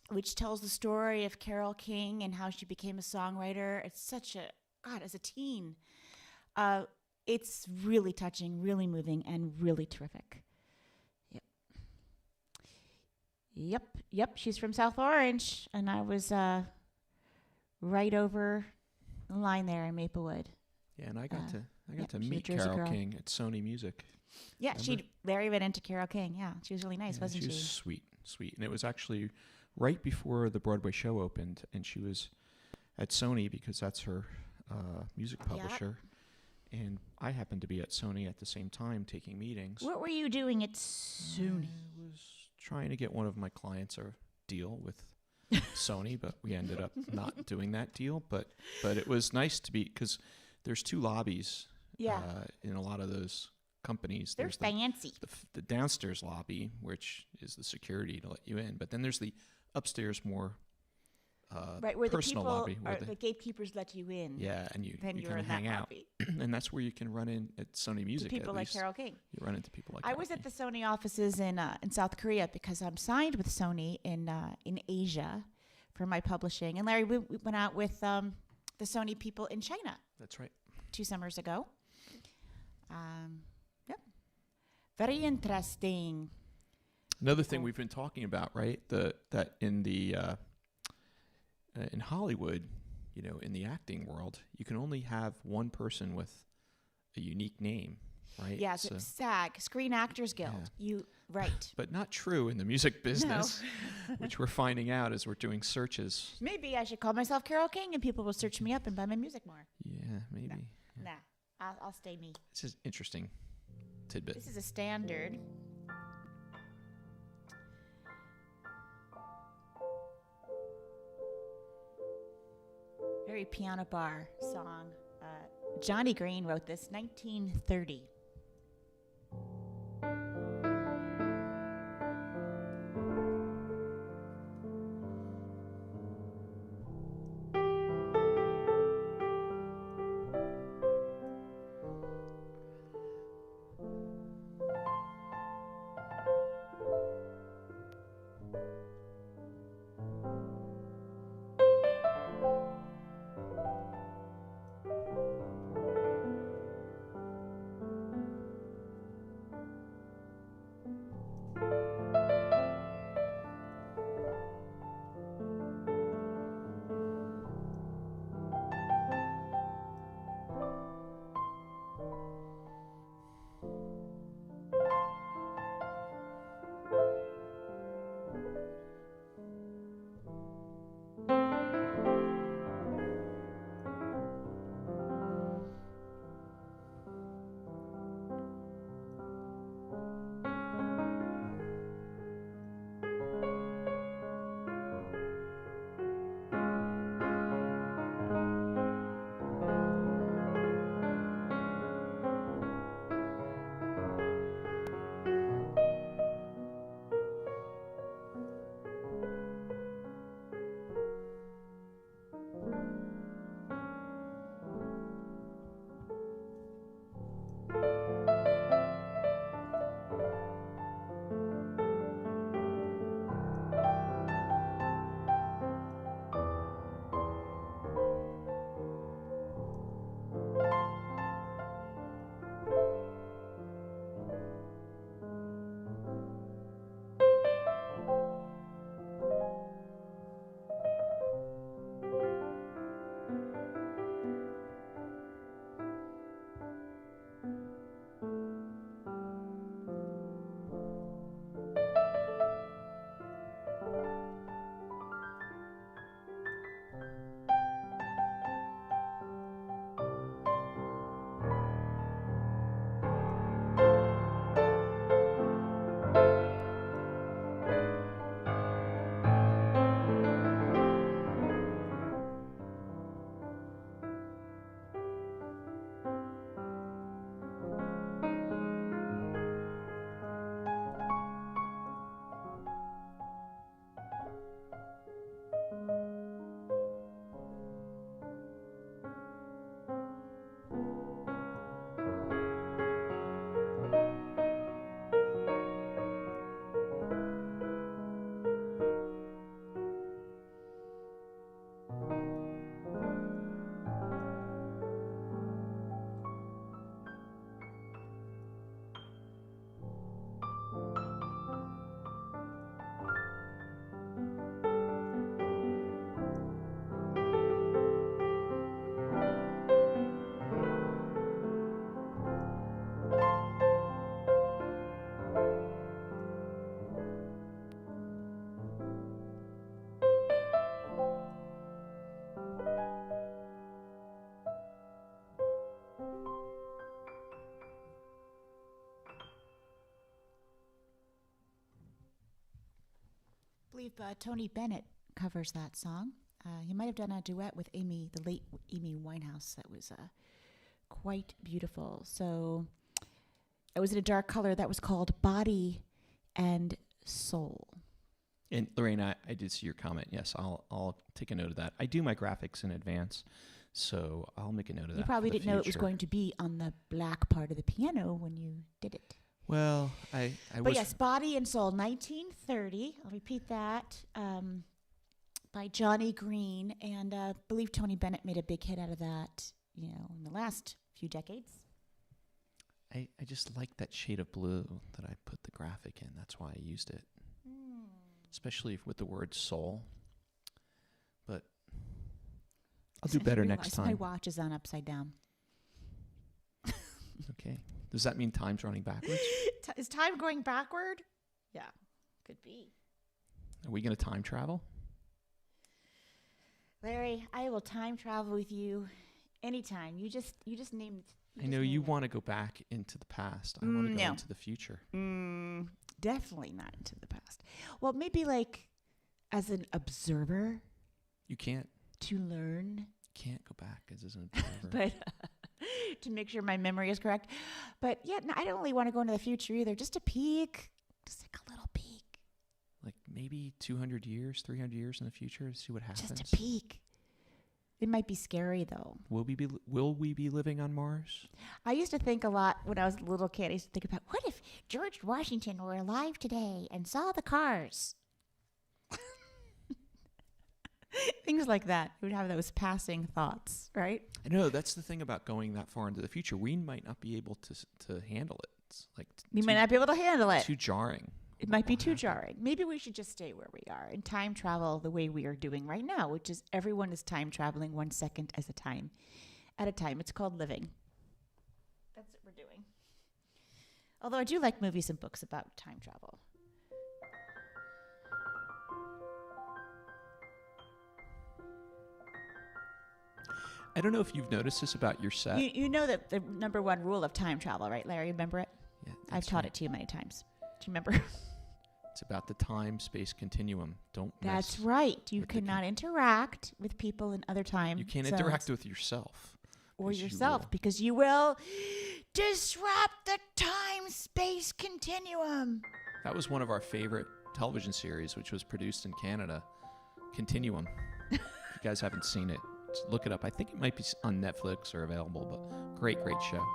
which tells the story of Carole King and how she became a songwriter, it's such a, God, as a teen, it's really touching, really moving, and really terrific. Yep. Yep. She's from South Orange, and I was right over the line there in Maplewood. Yeah, and I got to she's a meet Jersey Carol girl. King at Sony Music. Yeah, Remember? she'd very been into Carol King. Yeah, she was really nice, Yeah, wasn't she? she? Was sweet. And it was actually right before the Broadway show opened, and she was at Sony because that's her music publisher. And I happened to be at Sony at the same time taking meetings. What were you doing at Sony? I was trying to get one of my clients a deal with Sony, but we ended up not doing that deal. But it was nice to be, because there's two lobbies in a lot of those companies. They're There's fancy. the downstairs lobby, which is the security to let you in. But then there's the upstairs, more Right, where the personal people, lobby. Where the gatekeepers let you in. yeah, and you Then kind you're of in hang that out. lobby. And that's where you can run in at Sony Music. To people at like least. Carol King. You run into people like I Carol was King. at the Sony offices in South Korea because I'm signed with Sony in Asia for my publishing. And Larry, we went out with the Sony people in China That's right. 2 summers ago. Yep. Very interesting. Another thing we've been talking about, right? That in the in Hollywood, in the acting world, you can only have one person with a unique name, right? Yeah, so SAG, Screen Actors Guild. Yeah. Right. But not true in the music business, which we're finding out as we're doing searches. Maybe I should call myself Carol King and people will search me up and buy my music more. Yeah, maybe. Nah, I'll stay me. This is interesting tidbit. This is a standard. Very piano bar song. Johnny Green wrote this 1930. believe Tony Bennett covers that song. He might have done a duet with Amy, the late Amy Winehouse. That was quite beautiful. So it was in a dark color that was called Body and Soul. And Lorraine, I did see your comment. Yes, I'll take a note of that. I do my graphics in advance, so I'll make a note of that. You probably didn't know it was going to be on the black part of the piano when you did it. Well, I But yes, Body and Soul, 1930. I'll repeat that. By Johnny Green, and I believe Tony Bennett made a big hit out of that, in the last few decades. I just like that shade of blue that I put the graphic in. That's why I used it. Especially with the word soul. But I'll do better next time. My watch is on upside down. Okay. Does that mean time's running backwards? Is time going backward? Yeah, could be. Are we going to time travel? Larry, I will time travel with you anytime. You just named. I know you want to go back into the past. I want to go into the future. Definitely not into the past. Well, maybe like as an observer. You can't. To learn. Can't go back as an observer. But to make sure my memory is correct. But yeah, no, I don't really want to go into the future either. Just a peek. Just like a little peek. Like maybe 200 years, 300 years in the future to see what happens. Just a peek. It might be scary, though. Will we be living on Mars? I used to think a lot when I was a little kid. I used to think about, what if George Washington were alive today and saw the cars? Things like that. We would have those passing thoughts, right? I know. That's the thing about going that far into the future. We might not be able to handle it. It's like we might not be able to handle it. Too jarring. It might be too jarring. Maybe we should just stay where we are and time travel the way we are doing right now, which is everyone is time traveling 1 second at a time. It's called living. That's what we're doing. Although I do like movies and books about time travel. I don't know if you've noticed this about your set. You know that the number one rule of time travel, right, Larry? Remember it? Yeah, I've taught it to you many times. Do you remember? It's about the time-space continuum. Don't mess. That's right. You cannot interact with people in other time You can't zones. interact with yourself. Or yourself, because you will disrupt the time-space continuum. That was one of our favorite television series, which was produced in Canada. Continuum. If you guys haven't seen it, just look it up. I think it might be on Netflix or available, but great show.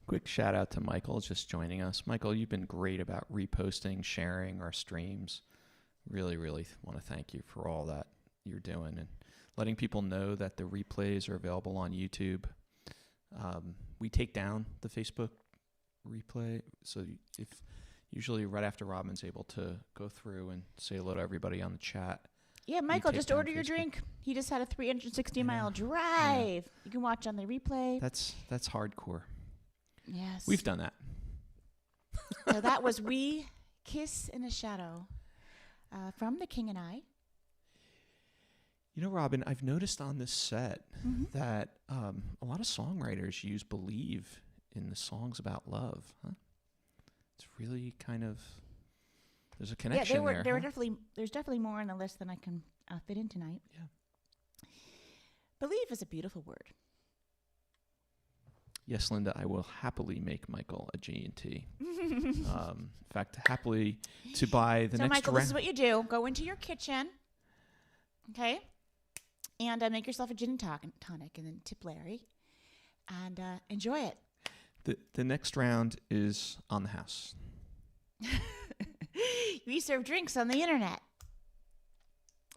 Quick shout out to Michael just joining us. Michael, you've been great about reposting, sharing our streams. Really, really want to thank you for all that you're doing and letting people know that the replays are available on YouTube. We take down the Facebook replay, so if usually right after Robin's able to go through and say hello to everybody on the chat. Yeah, Michael, just order your drink. He just had a 360-mile drive. You can watch on the replay. That's hardcore. Yes. We've done that. So that was We Kiss in a Shadow from The King and I. You know, Robin, I've noticed on this set that a lot of songwriters use Believe in the songs about love. Huh? It's really kind of, there's a connection there. There's definitely more on the list than I can fit in tonight. Yeah. Believe is a beautiful word. Yes, Linda, I will happily make Michael a G&T. In fact, happily to buy the next Michael, this is what you do. Go into your kitchen, okay, and make yourself a gin and tonic, and then tip Larry, and enjoy it. The next round is on the house. We serve drinks on the internet.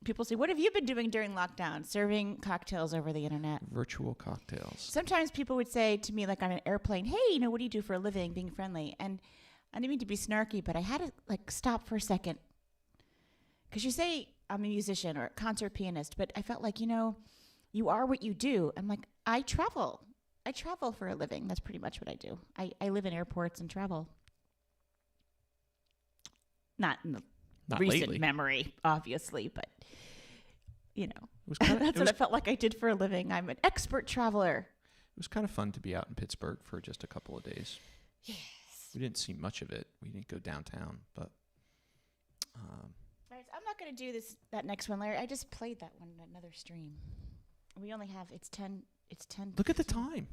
People say, what have you been doing during lockdown? Serving cocktails over the internet. Virtual cocktails. Sometimes people would say to me, like on an airplane, hey, what do you do for a living, being friendly? And I didn't mean to be snarky, but I had to stop for a second. Because you say I'm a musician or a concert pianist, but I felt like, you are what you do. I'm like, I travel. I travel for a living. That's pretty much what I do. I live in airports and travel. Not in the recent lately. Memory, obviously, but That's what I felt like I did for a living. I'm an expert traveler. It was kind of fun to be out in Pittsburgh for just a couple of days. Yes. We didn't see much of it. We didn't go downtown, but. I'm not going to do that next one, Larry. I just played that one in another stream. We only have, it's 10. Look at the time.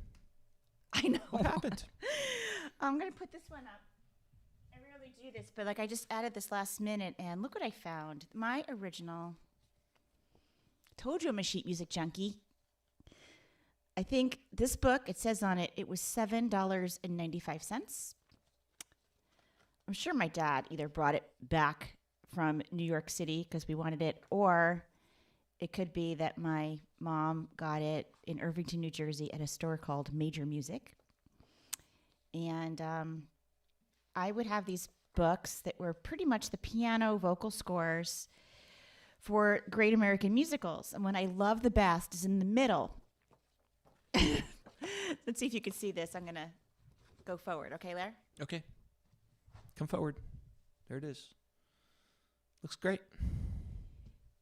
I know. What happened? I'm going to put this one up. I rarely do this, but I just added this last minute, and look what I found. My original. Told you I'm a sheet music junkie. I think this book, it says on it, it was $7.95. I'm sure my dad either brought it back from New York City because we wanted it, or it could be that my mom got it in Irvington, New Jersey at a store called Major Music. And I would have these books that were pretty much the piano vocal scores for great American musicals. And what I love the best is in the middle. Let's see if you can see this. I'm going to go forward. Okay, Lair? Okay. Come forward. There it is. Looks great.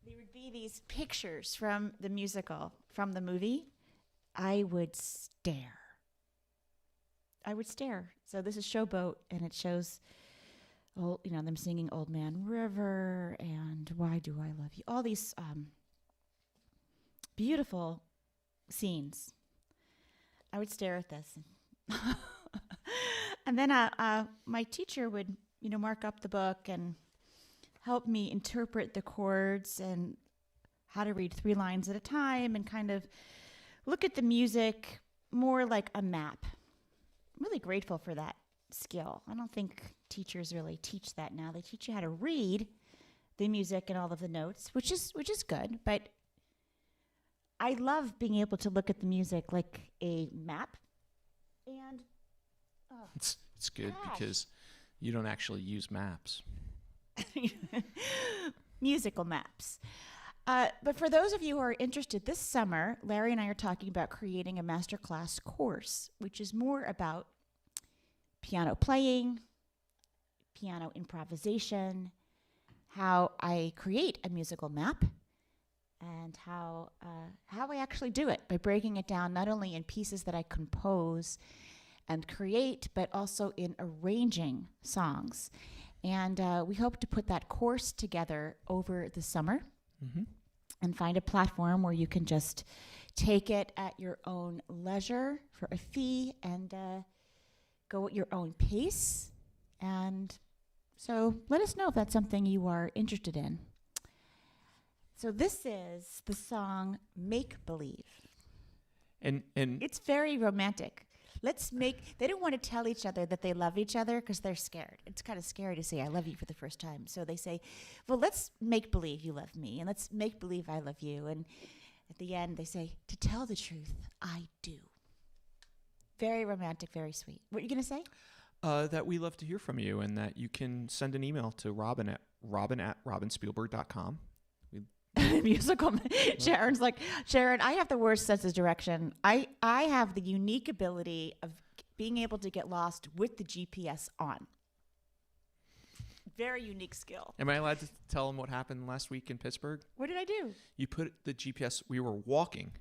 There would be these pictures from the musical, from the movie. I would stare. So this is Showboat, and it shows them singing Old Man River and Why Do I Love You? All these beautiful scenes. I would stare at this. And then my teacher would, mark up the book and help me interpret the chords and how to read 3 lines at a time and kind of look at the music more like a map. I'm really grateful for that skill. I don't think teachers really teach that now. They teach you how to read the music and all of the notes, which is good, but I love being able to look at the music like a map. And it's good because you don't actually use maps. Musical maps. But for those of you who are interested, this summer, Larry and I are talking about creating a masterclass course, which is more about piano playing, piano improvisation, how I create a musical map, and how I actually do it by breaking it down not only in pieces that I compose and create, but also in arranging songs. And we hope to put that course together over the summer and find a platform where you can just take it at your own leisure for a fee and go at your own pace. And so let us know if that's something you are interested in. So this is the song Make Believe. And It's very romantic. They don't want to tell each other that they love each other because they're scared. It's kind of scary to say, I love you for the first time. So they say, well, let's make believe you love me and let's make believe I love you. And at the end, they say, to tell the truth, I do. Very romantic, very sweet. What are you going to say? that we love to hear from you, and that you can send an email to robin@robinspielberg.com. Musical. Sharon's like, Sharon, I have the worst sense of direction. I have the unique ability of being able to get lost with the GPS on. Very unique skill. Am I allowed to tell them what happened last week in Pittsburgh? What did I do? You put the GPS. We were walking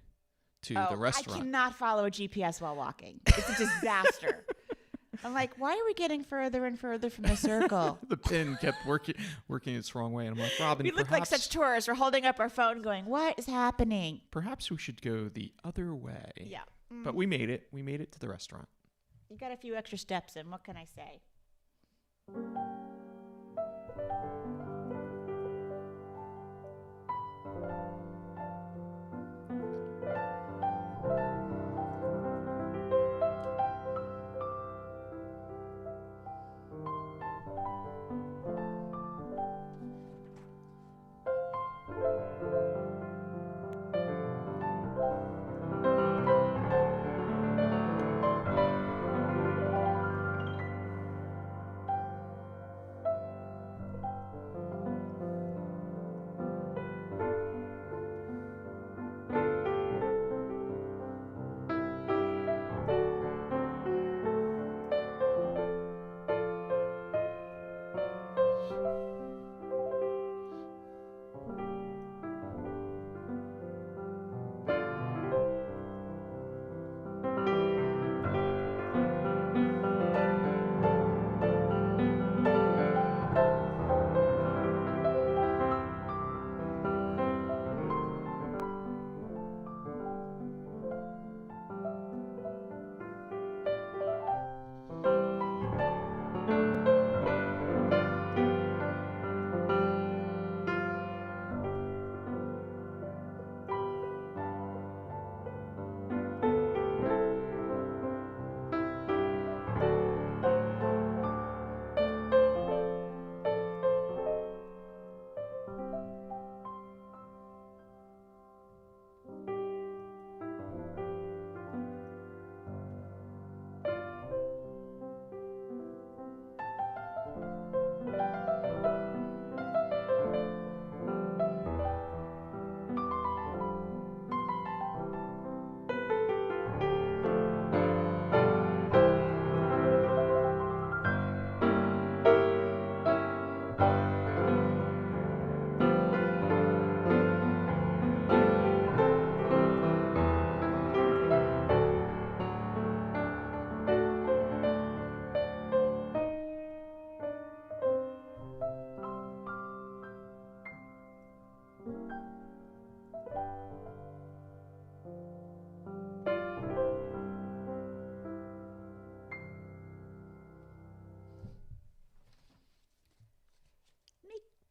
to the restaurant. I cannot follow a GPS while walking. It's a disaster. I'm like, why are we getting further and further from the circle? The pin kept working its wrong way. And I'm like, Robin, we look like such tourists. We're holding up our phone going, what is happening? Perhaps we should go the other way. Yeah. But we made it. We made it to the restaurant. You got a few extra steps in. What can I say?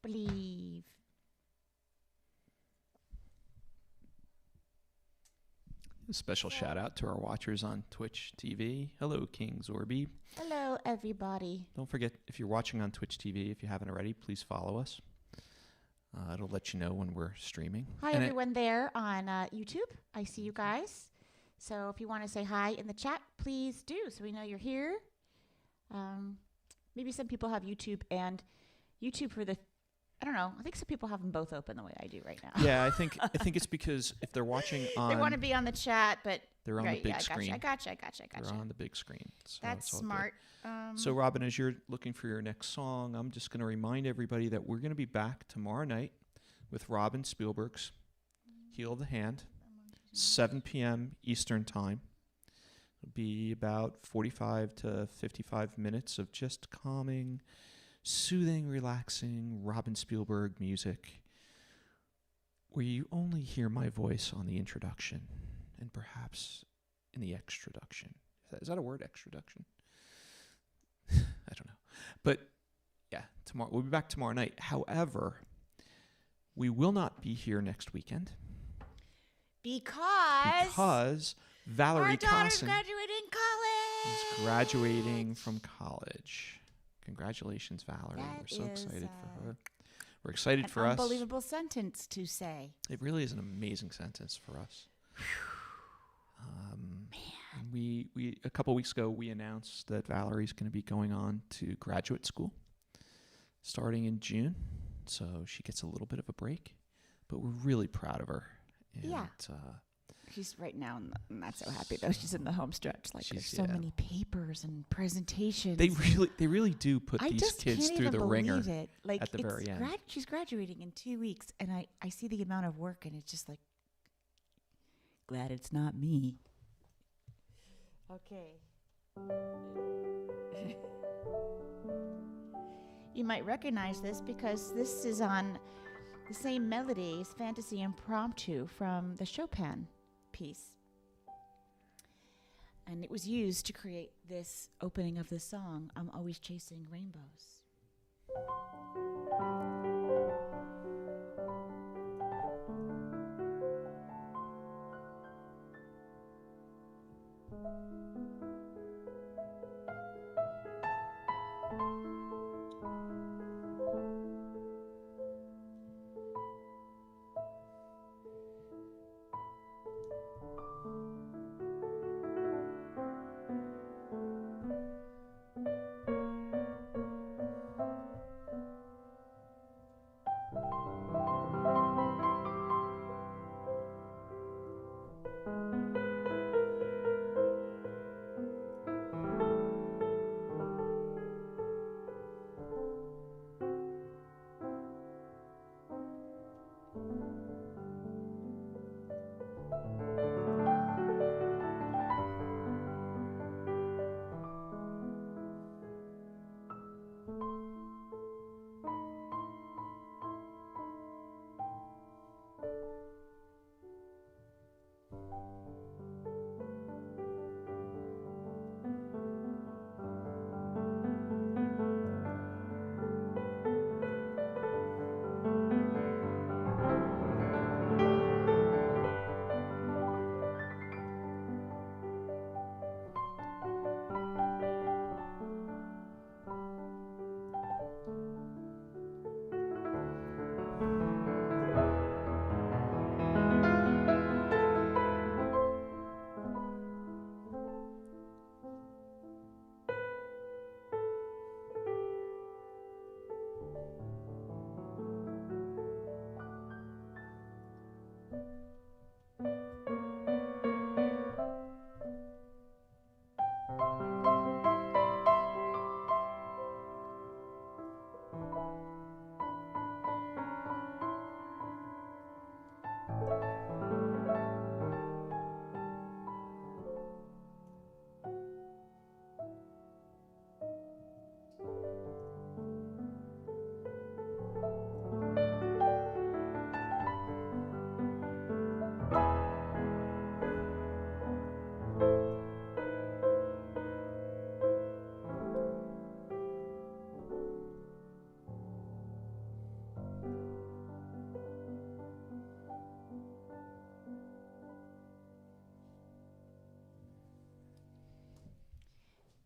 Believe. A special shout out to our watchers on Twitch TV. Hello, King Zorby. Hello, everybody. Don't forget, if you're watching on Twitch TV, if you haven't already, please follow us. It'll let you know when we're streaming. Hi, everyone there on YouTube. I see you guys. So if you want to say hi in the chat, please do, so we know you're here. Maybe some people have YouTube and YouTube for the... I don't know. I think some people have them both open the way I do right now. Yeah, I think it's because if they're watching on... They want to be on the chat, but... They're on the big screen. I gotcha. They're on the big screen. So that's smart. So, Robin, as you're looking for your next song, I'm just going to remind everybody that we're going to be back tomorrow night with Robin Spielberg's Heal the Hand, 7 p.m. Eastern Time. It'll be about 45 to 55 minutes of just calming, soothing, relaxing Robin Spielberg music, where you only hear my voice on the introduction and perhaps in the extroduction. Is that a word, extroduction? I don't know. But yeah, tomorrow we'll be back tomorrow night. However, we will not be here next weekend because Valerie Our daughter's Cosson graduating college. is graduating from college. Congratulations, Valerie. That We're so is, excited for her. We're excited for us. Unbelievable sentence to say. It really is an amazing sentence for us. And we a couple weeks ago, we announced that Valerie's going to be going on to graduate school starting in June. So she gets a little bit of a break, but we're really proud of her. And, Yeah. She's right now, I'm not so happy though. She's in the home stretch. Like there's so many papers and presentations. They really do put these kids through the ringer it. Like at the very end. She's graduating in 2 weeks, and I see the amount of work, and it's just like, glad it's not me. Okay. You might recognize this because this is on the same melody as Fantasy Impromptu from the Chopin piece. And it was used to create this opening of the song, I'm Always Chasing Rainbows.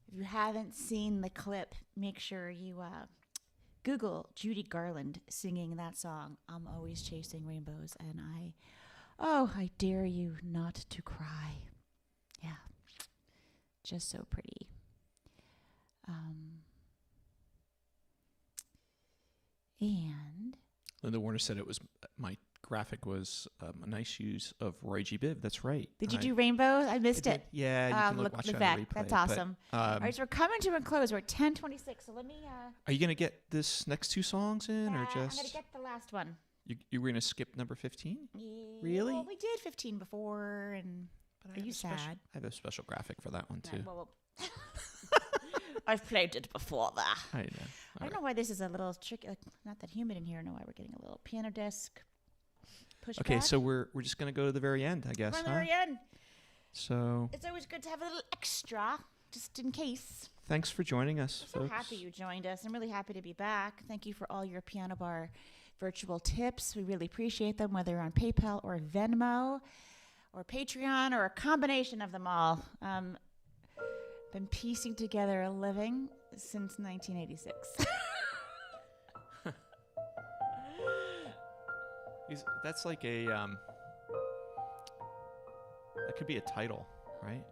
If you haven't seen the clip, make sure you Google Judy Garland singing that song, I'm Always Chasing Rainbows, and I dare you not to cry. Yeah, just so pretty. And Linda Warner said it was my graphic was a nice use of Roy G. Biv. That's right. Did you do rainbows? I missed it. Yeah, you can watch it on back. replay. That's awesome. All right, so we're coming to a close. We're at 10:26. So let me. Are you gonna get this next two songs in, or just? I'm gonna get the last one. You were gonna skip number 15? Yeah, Really? Well, we did 15 before, and But are you sad? I have a special graphic for that one too. Well, I've played it before. That. I know. I don't know why this is a little tricky. Like, not that humid in here. I know why we're getting a little piano desk pushback. Okay, so we're just gonna go to the very end, I guess. We're at the very end. So It's always good to have a little extra, just in case. thanks for joining us, I'm so folks. happy you joined us. I'm really happy to be back. Thank you for all your Piano Bar virtual tips. We really appreciate them, whether on PayPal or Venmo. or Patreon, or a combination of them all. Been piecing together a living since 1986. That's like a that could be a title, right?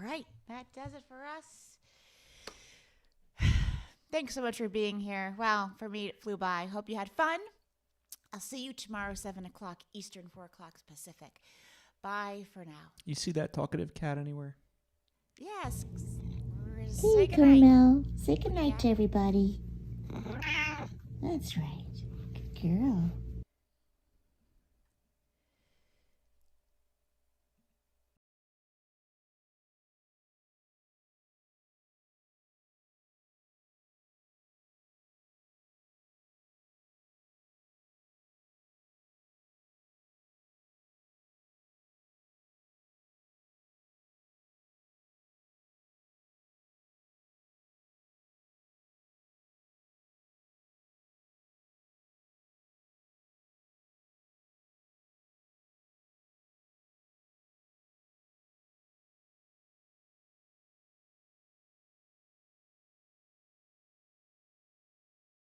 Right, that does it for us. Thanks so much for being here. Wow, for me, it flew by. Hope you had fun. I'll see you tomorrow, 7 o'clock Eastern, 4 o'clock Pacific. Bye for now. You see that talkative cat anywhere? Yes. Hey, Say goodnight. Carmel. Say goodnight to everybody. That's right. Good girl.